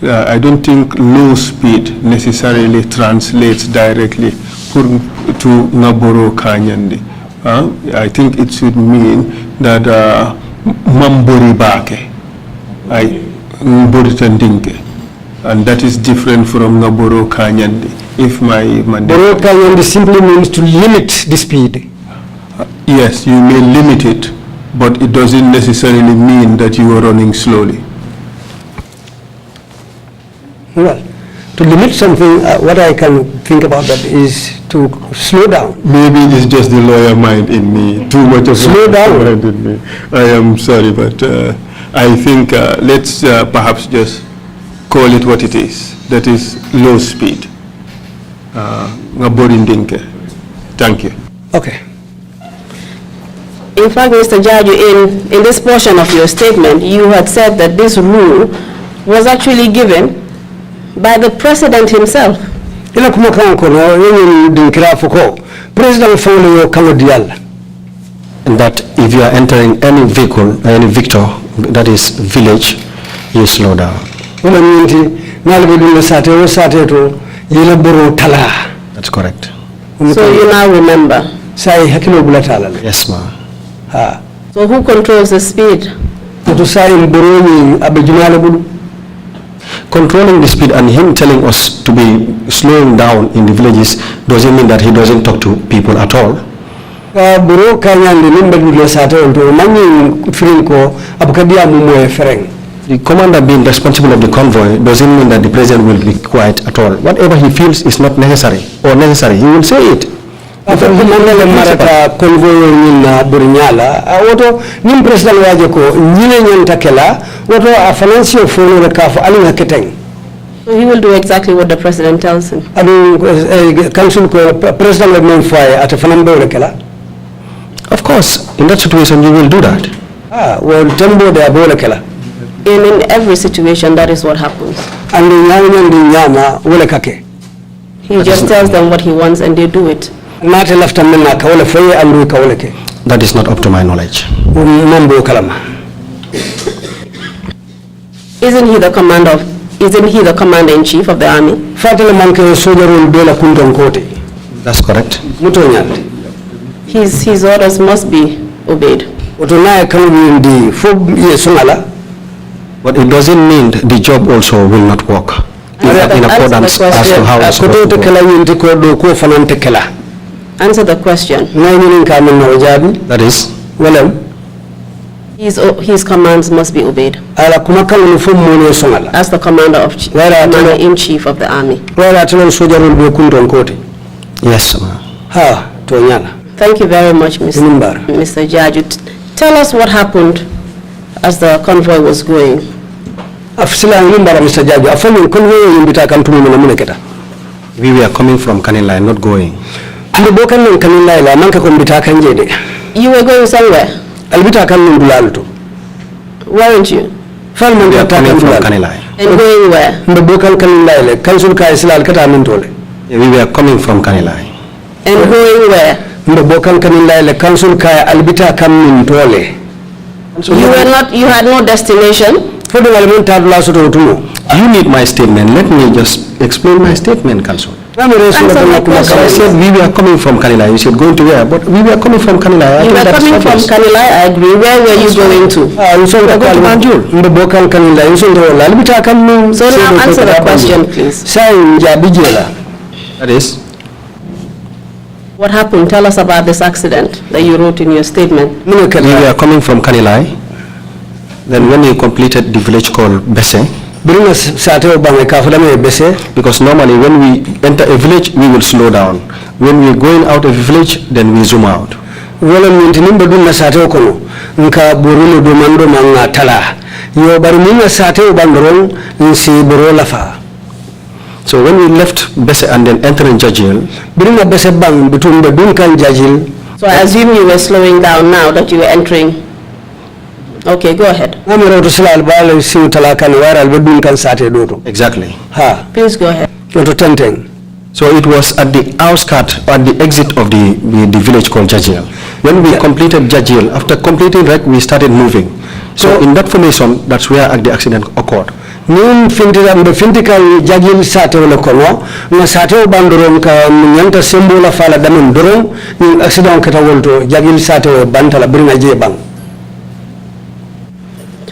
I don't think low speed necessarily translates directly to Ngaboro Kanyandi. I think it should mean that Mambori Bake, Mboritandinke, and that is different from Ngaboro Kanyandi. If my Boro Kanyandi simply means to limit the speed. Yes, you may limit it, but it doesn't necessarily mean that you are running slowly. Well, to limit something, what I can think about that is to slow down. Maybe it's just the lawyer mind in me, too much of slow down in me. I am sorry, but I think let's perhaps just call it what it is. That is low speed. Thank you. Okay. In fact, Mr. Jarju, in this portion of your statement, you had said that this rule was actually given by the president himself. Ila kuma kan ko no yin dinkira fuko president fawle yo kamo dial. And that if you are entering any vehicle, any victor, that is village, you slow down. Wala minti nalbe dum sate o sate to yela boro tala. That's correct. So you now remember. Sai hakilo bula tala. Yes, ma. Ha. So who controls the speed? To sai boro ni abijumala bulu. Controlling the speed and him telling us to be slowing down in the villages doesn't mean that he doesn't talk to people at all. Buro kanyande nimbe dule sate onto mani firinko abukadia mumo fereng. The commander being responsible of the convoy doesn't mean that the president will be quiet at all. Whatever he feels is not necessary or necessary, he will say it. After the mandala marata convoy na burinyala auto nim president waje ko nyine nyanta kela auto a financial phone le kaf alina keteng. So he will do exactly what the president tells him. Adu council ko president le men foye at fanambo le kela. Of course, in that situation you will do that. Well tembo de abola kela. In every situation, that is what happens. And nyama wole kake. He just tells them what he wants and they do it. That is not up to my knowledge. Isn't he the commander in chief of the army? That's correct. His orders must be obeyed. But it doesn't mean the job also will not work in accordance as to how it's supposed to work. Answer the question. That is? His commands must be obeyed. As the commander-in-chief of the army. Yes, ma'am. Thank you very much, Mr. Jarju. Tell us what happened as the convoy was going. We were coming from Kanilai, not going. You were going somewhere? Weren't you? We were coming from Kanilai. And going where? We were coming from Kanilai. And going where? You had no destination? You need my statement. Let me just explain my statement, Council. I said we were coming from Kanilai. You said going to where? But we were coming from Kanilai. You were coming from Kanilai, I agree. Where were you going to? So now answer the question, please. That is? What happened? Tell us about this accident that you wrote in your statement. We were coming from Kanilai. Then when we completed the village called Bese, because normally when we enter a village, we will slow down. When we are going out of a village, then we zoom out. So when we left Bese and then entering Jarju, so I assume you were slowing down now that you were entering. Okay, go ahead. Exactly. Please go ahead. So it was at the outskirts, at the exit of the village called Jarju. When we completed Jarju, after completing rec, we started moving. So in that formation, that's where the accident occurred. Nin fintika jagil sate wala kono na sate bandoron ka nyanta sembola fala damen doron ni accident kata wolto jagil sate bantala brina je bang.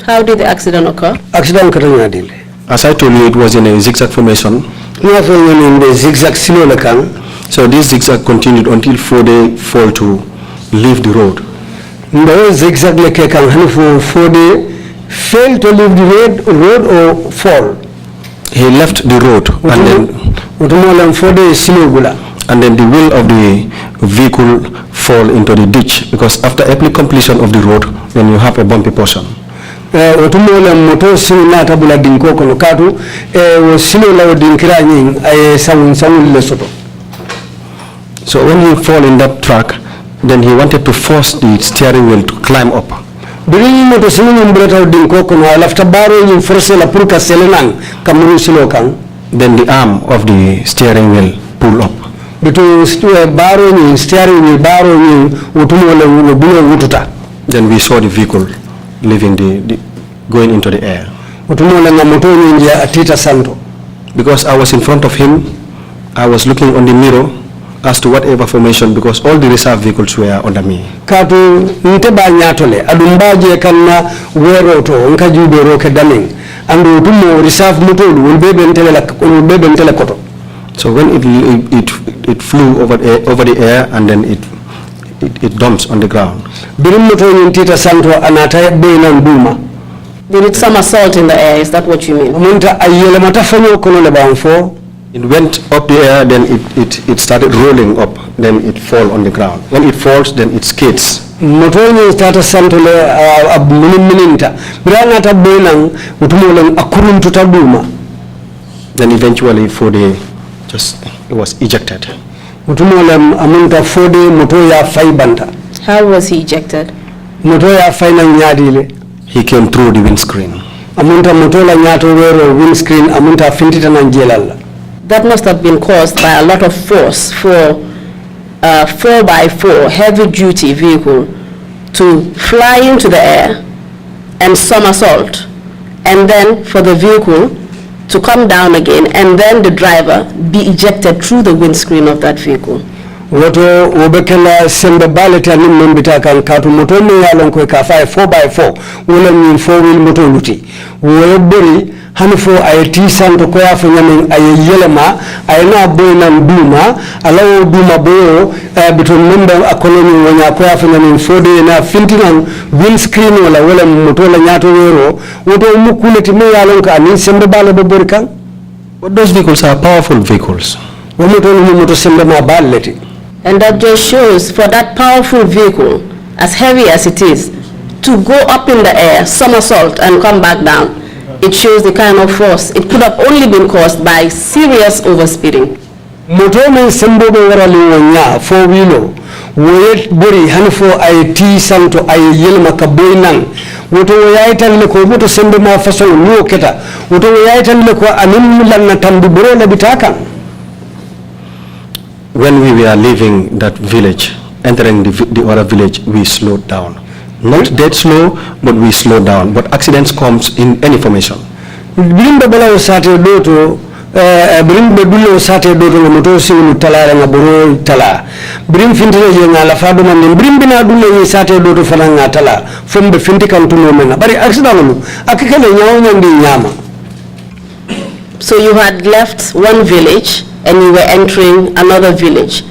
How did the accident occur? Accident kata nyadile. As I told you, it was in a zigzag formation. Ni fa in the zigzag silo la kan. So this zigzag continued until 4 day fall to leave the road. Ndo zigzag le ke kan hanu 4 day fail to leave the road or fall? He left the road and then the wheel of the vehicle fall into the ditch, because after every completion of the road, then you have a bumpy portion. So when you fall in that track, Then he wanted to force the steering wheel to climb up. Bring moto sinu mbreta din koko no lafta baro ni force la pour ka selenang kamuru silo kan. Then the arm of the steering wheel pulled up. Bitu baro ni steering wheel baro ni utumo le bulo wututa. Then we saw the vehicle leaving going into the air. Utumo le moto ni ya atita santo. Because I was in front of him, I was looking on the mirror as to whatever formation, because all the reserve vehicles were under me. Katu nteba nyatole adumbaje kana wero to nka jubero ke daming andu tumo reserve motor will be bentele koto. So when it flew over the air and then it dumps on the ground. Birim motor ntita santo anata be nan duma. Did it somersault in the air? Is that what you mean? Munta ayele matafanyo kono le banfo. It went up the air, then it started rolling up, then it fall on the ground. When it falls, then it skids. Motonyi tata santole mininta. Birana ta benang utumoleng akurun tutaduma. Then eventually it was ejected. Utumolem amunta fode motoya faibanta. How was he ejected? Motoya faina nyadile. He came through the windscreen. Amunta motola nyato wero windscreen amunta fintita nanjelala. That must have been caused by a lot of force for a 4x4 heavy-duty vehicle to fly into the air and somersault, and then for the vehicle to come down again, and then the driver be ejected through the windscreen of that vehicle. Woto obekela sembe baleta ni mbita kan katu moto me yalon ko ka fa 4x4 wala ni 4-wheel moto luti wo bori hanfo ay tisanto ko ya fanyamen ay yelema ay na boyna duma alawo duma boyo biton membe akoloni wonya ko ya fanyamen fode na fintinan windscreen wala moto la nyato wero woto mukuleti me yalon ka ni sembe bala be bori kan. But those vehicles are powerful vehicles. Wo moto sembe ma baleti. And that just shows for that powerful vehicle, as heavy as it is, to go up in the air, somersault, and come back down. It shows the kind of force. It could have only been caused by serious overspeeding. Motomen sembo be warali wonya 4-wheeler. Woyet bori hanfo ay ti santo ay yelma ka boynan. Woto woyaitan le ko moto sembo ma façon no keta. Woto woyaitan le ko anim lan na tambi boro la bitaka. When we were leaving that village, entering the other village, we slowed down. Not dead slow, but we slowed down. But accidents comes in any formation. Brimbe bala usate doto, brimbe dulo usate doto le moto simu talare na boro tala. Brim fintile je na la fado man brimbe na dulo usate doto fana na tala. Fombe finti kantuno mena. Bari accident lu akikele nyawo ndi nyama. So you had left one village and you were entering another village.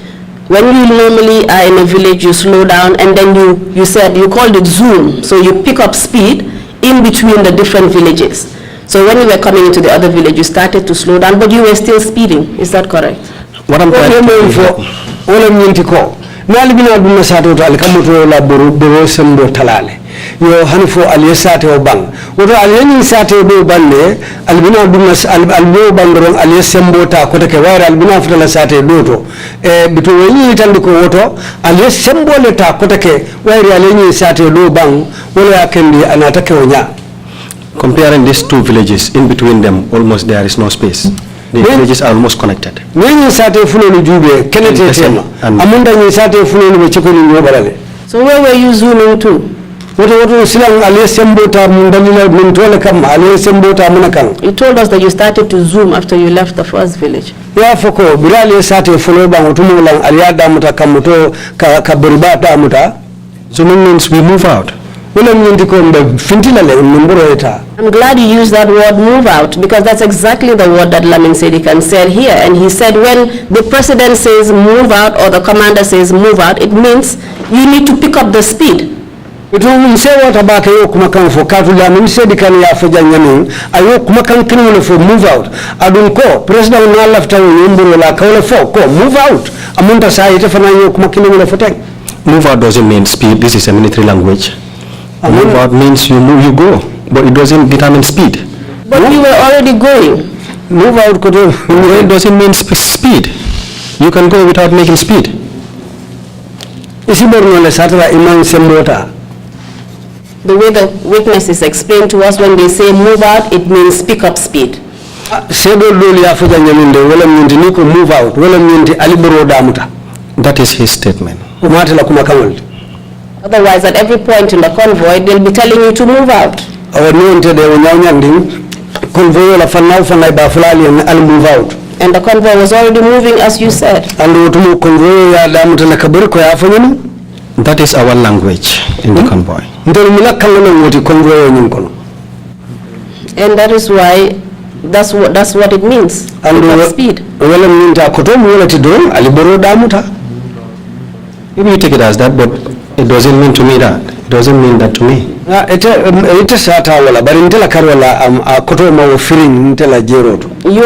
When you normally are in a village, you slow down, and then you said you called it zoom. So you pick up speed in between the different villages. So when you were coming into the other village, you started to slow down, but you were still speeding. Is that correct? What I'm trying to do for yo hanfo aliyesate o bang woto aliyeni sate do bande albina dumas albo bandron aliyesembota ko take wayra albina futala sate do to bitu woni tandi ko woto aliyesembole ta ko take wayra aliyeni sate do bang wala kendi anata ke wonya. Comparing these two villages, in between them almost there is no space. The villages are almost connected. Ni sate fulo ni jube kenete tema amunda ni sate fulo ni chiko ni ngobalale. So where were you zooming to? You told us that you started to zoom after you left the first village. Yeah, foko birali sate follow bang utumulang aliada muta kamuto kabiribata muta. Zooming means we move out. I'm glad you used that word move out, because that's exactly the word that Lamin Sedikan said here. And he said when the president says move out or the commander says move out, it means you need to pick up the speed. It will say what about a kumakan for Katula, Sedikan Yafajan Yamin, I will kumakan criminal for move out. I don't call President Nalafta Yumbula Kola for move out. Amunta Saita Fanayo Kumakin for tank. Move out doesn't mean speed. This is a military language. Move out means you move, you go, but it doesn't determine speed. But you were already going. Move out it doesn't mean speed. You can go without making speed. The way the witnesses explained to us, when they say move out, it means pick up speed. Move out. That is his statement. Otherwise, at every point in the convoy, they'll be telling you to move out. And the convoy was already moving, as you said. That is our language in the convoy. And that is why, that's what it means. Pick up speed. Maybe you take it as that, but it doesn't mean to me that. It doesn't mean that to me. You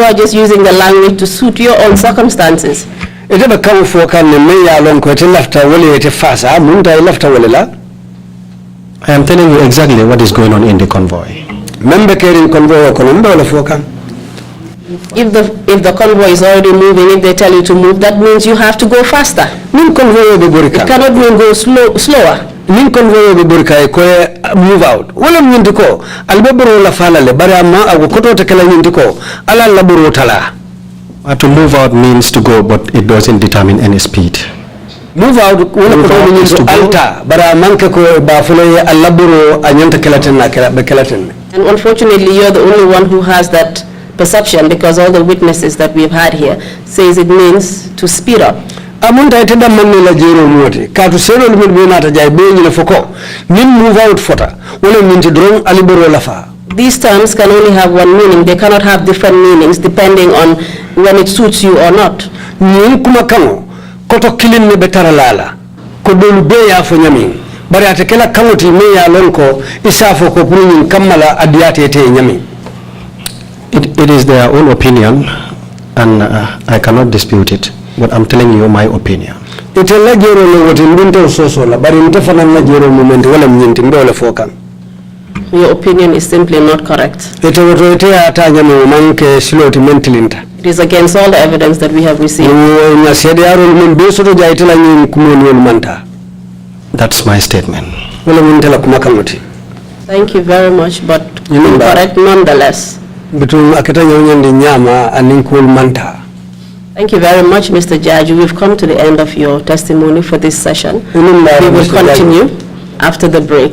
are just using the language to suit your own circumstances. I am telling you exactly what is going on in the convoy. If the convoy is already moving, if they tell you to move, that means you have to go faster. It cannot mean go slower. Move out. To move out means to go, but it doesn't determine any speed. Move out means to alter, but and unfortunately, you're the only one who has that perception, because all the witnesses that we've had here says it means to speed up. Move out These terms can only have one meaning. They cannot have different meanings depending on when it suits you or not. It is their own opinion, and I cannot dispute it, but I'm telling you my opinion. Your opinion is simply not correct. It is against all the evidence that we have received. That's my statement. Thank you very much, but incorrect nonetheless. Thank you very much, Mr. Jarju. We've come to the end of your testimony for this session. We will continue after the break.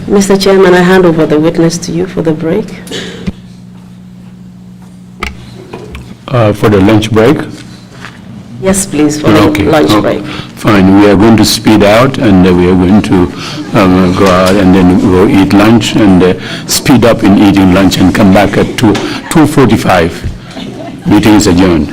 Mr. Chairman, I hand over the witness to you for the break. For the lunch break? Yes, please, for the lunch break. Fine, we are going to speed out, and we are going to go out and then go eat lunch, and speed up in eating lunch and come back at 2:45. Meeting is adjourned.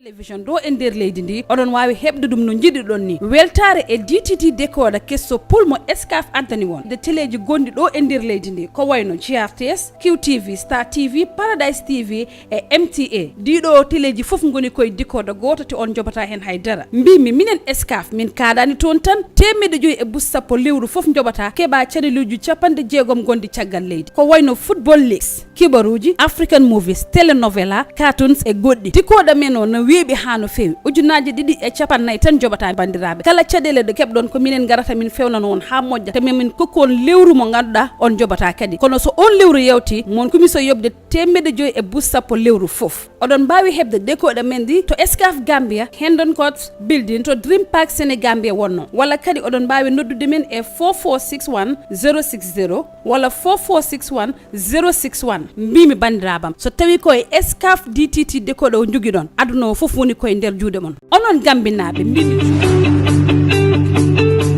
Television do ender leydi ndi odon wawi hebde dum no jididon ni weltare e DTT decoder kesso pulmo escaf antani won de teleji gondi do ender leydi ndi ko wayno GRTS, QTV, Star TV, Paradise TV e MTA dido teleji fof ngoni koy decoder goto te on jobata hen haydara mbimi minen escaf min kadani ton tan temede joyi e bus sappo lewru fof jobata keba chaneluju capande jeegom gondi caggal leydi ko wayno football leagues, kibaruji, African movies, telenovela, cartoons e goddi decoder men on weebi hano fewi ujunaje didi e capannay tan jobata bandirabe kala cadele de kebdon ko minen garata min fewna non ha modja te min kokkon lewru mo ganduda on jobata kadi kono so on lewru yewti mon kumiso yobde temede joy e bus sappo lewru fof odon bawi hebde decoder men di to Escaf Gambia Hendon Court building to Dream Park Senegambia wonno wala kadi odon bawi noddude men e 4461 060 wala 4461 061 mbimi bandirabam so tawi ko e Escaf DTT decoder o jogidon aduna fof woni koy nder juude mon onon gambinaabe mbindi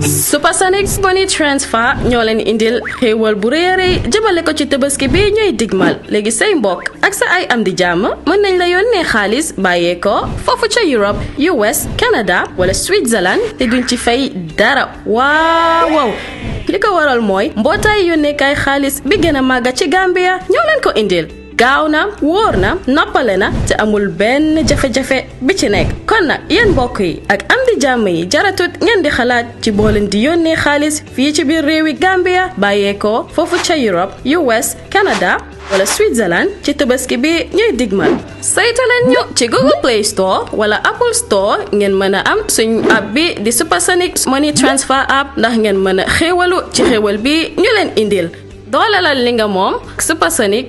Supersonics Money Transfer ñoo leen indil xéewal bu réeré jëmale ko ci Tabaski bi ñooy digmal léegi say mbokk ak sa ay am di jàmm mën nañ la yónnee xaalis bàyyee ko foofu ca Europe, US, Canada wala Switzerland te duñ ci fay dara waaw li ko waral mooy mbootaay yónnee kay xaalis bi gën a màgga ci Gambia ñoo leen ko indil gaaw na wóor na noppale na te amul benn jafe-jafe bi ci nekk kon nag yéen mbokk yi ak am di jàmm yi jaratut ngeen di xalaat ci boo leen di yónnee xaalis fii ci biir réewi Gambia bàyyeekoo foofu ca Europe US Canada wala Switzerland ci tabaski bi ñuy digmal saytaleen ñu ci Google Play Store wala Apple Store ngeen mën a am suñ app bi di Supersonic Money Transfer app ndax ngeen mën a xéewalu ci xéewal bi ñu leen indil doolalal li nga moom Supersonic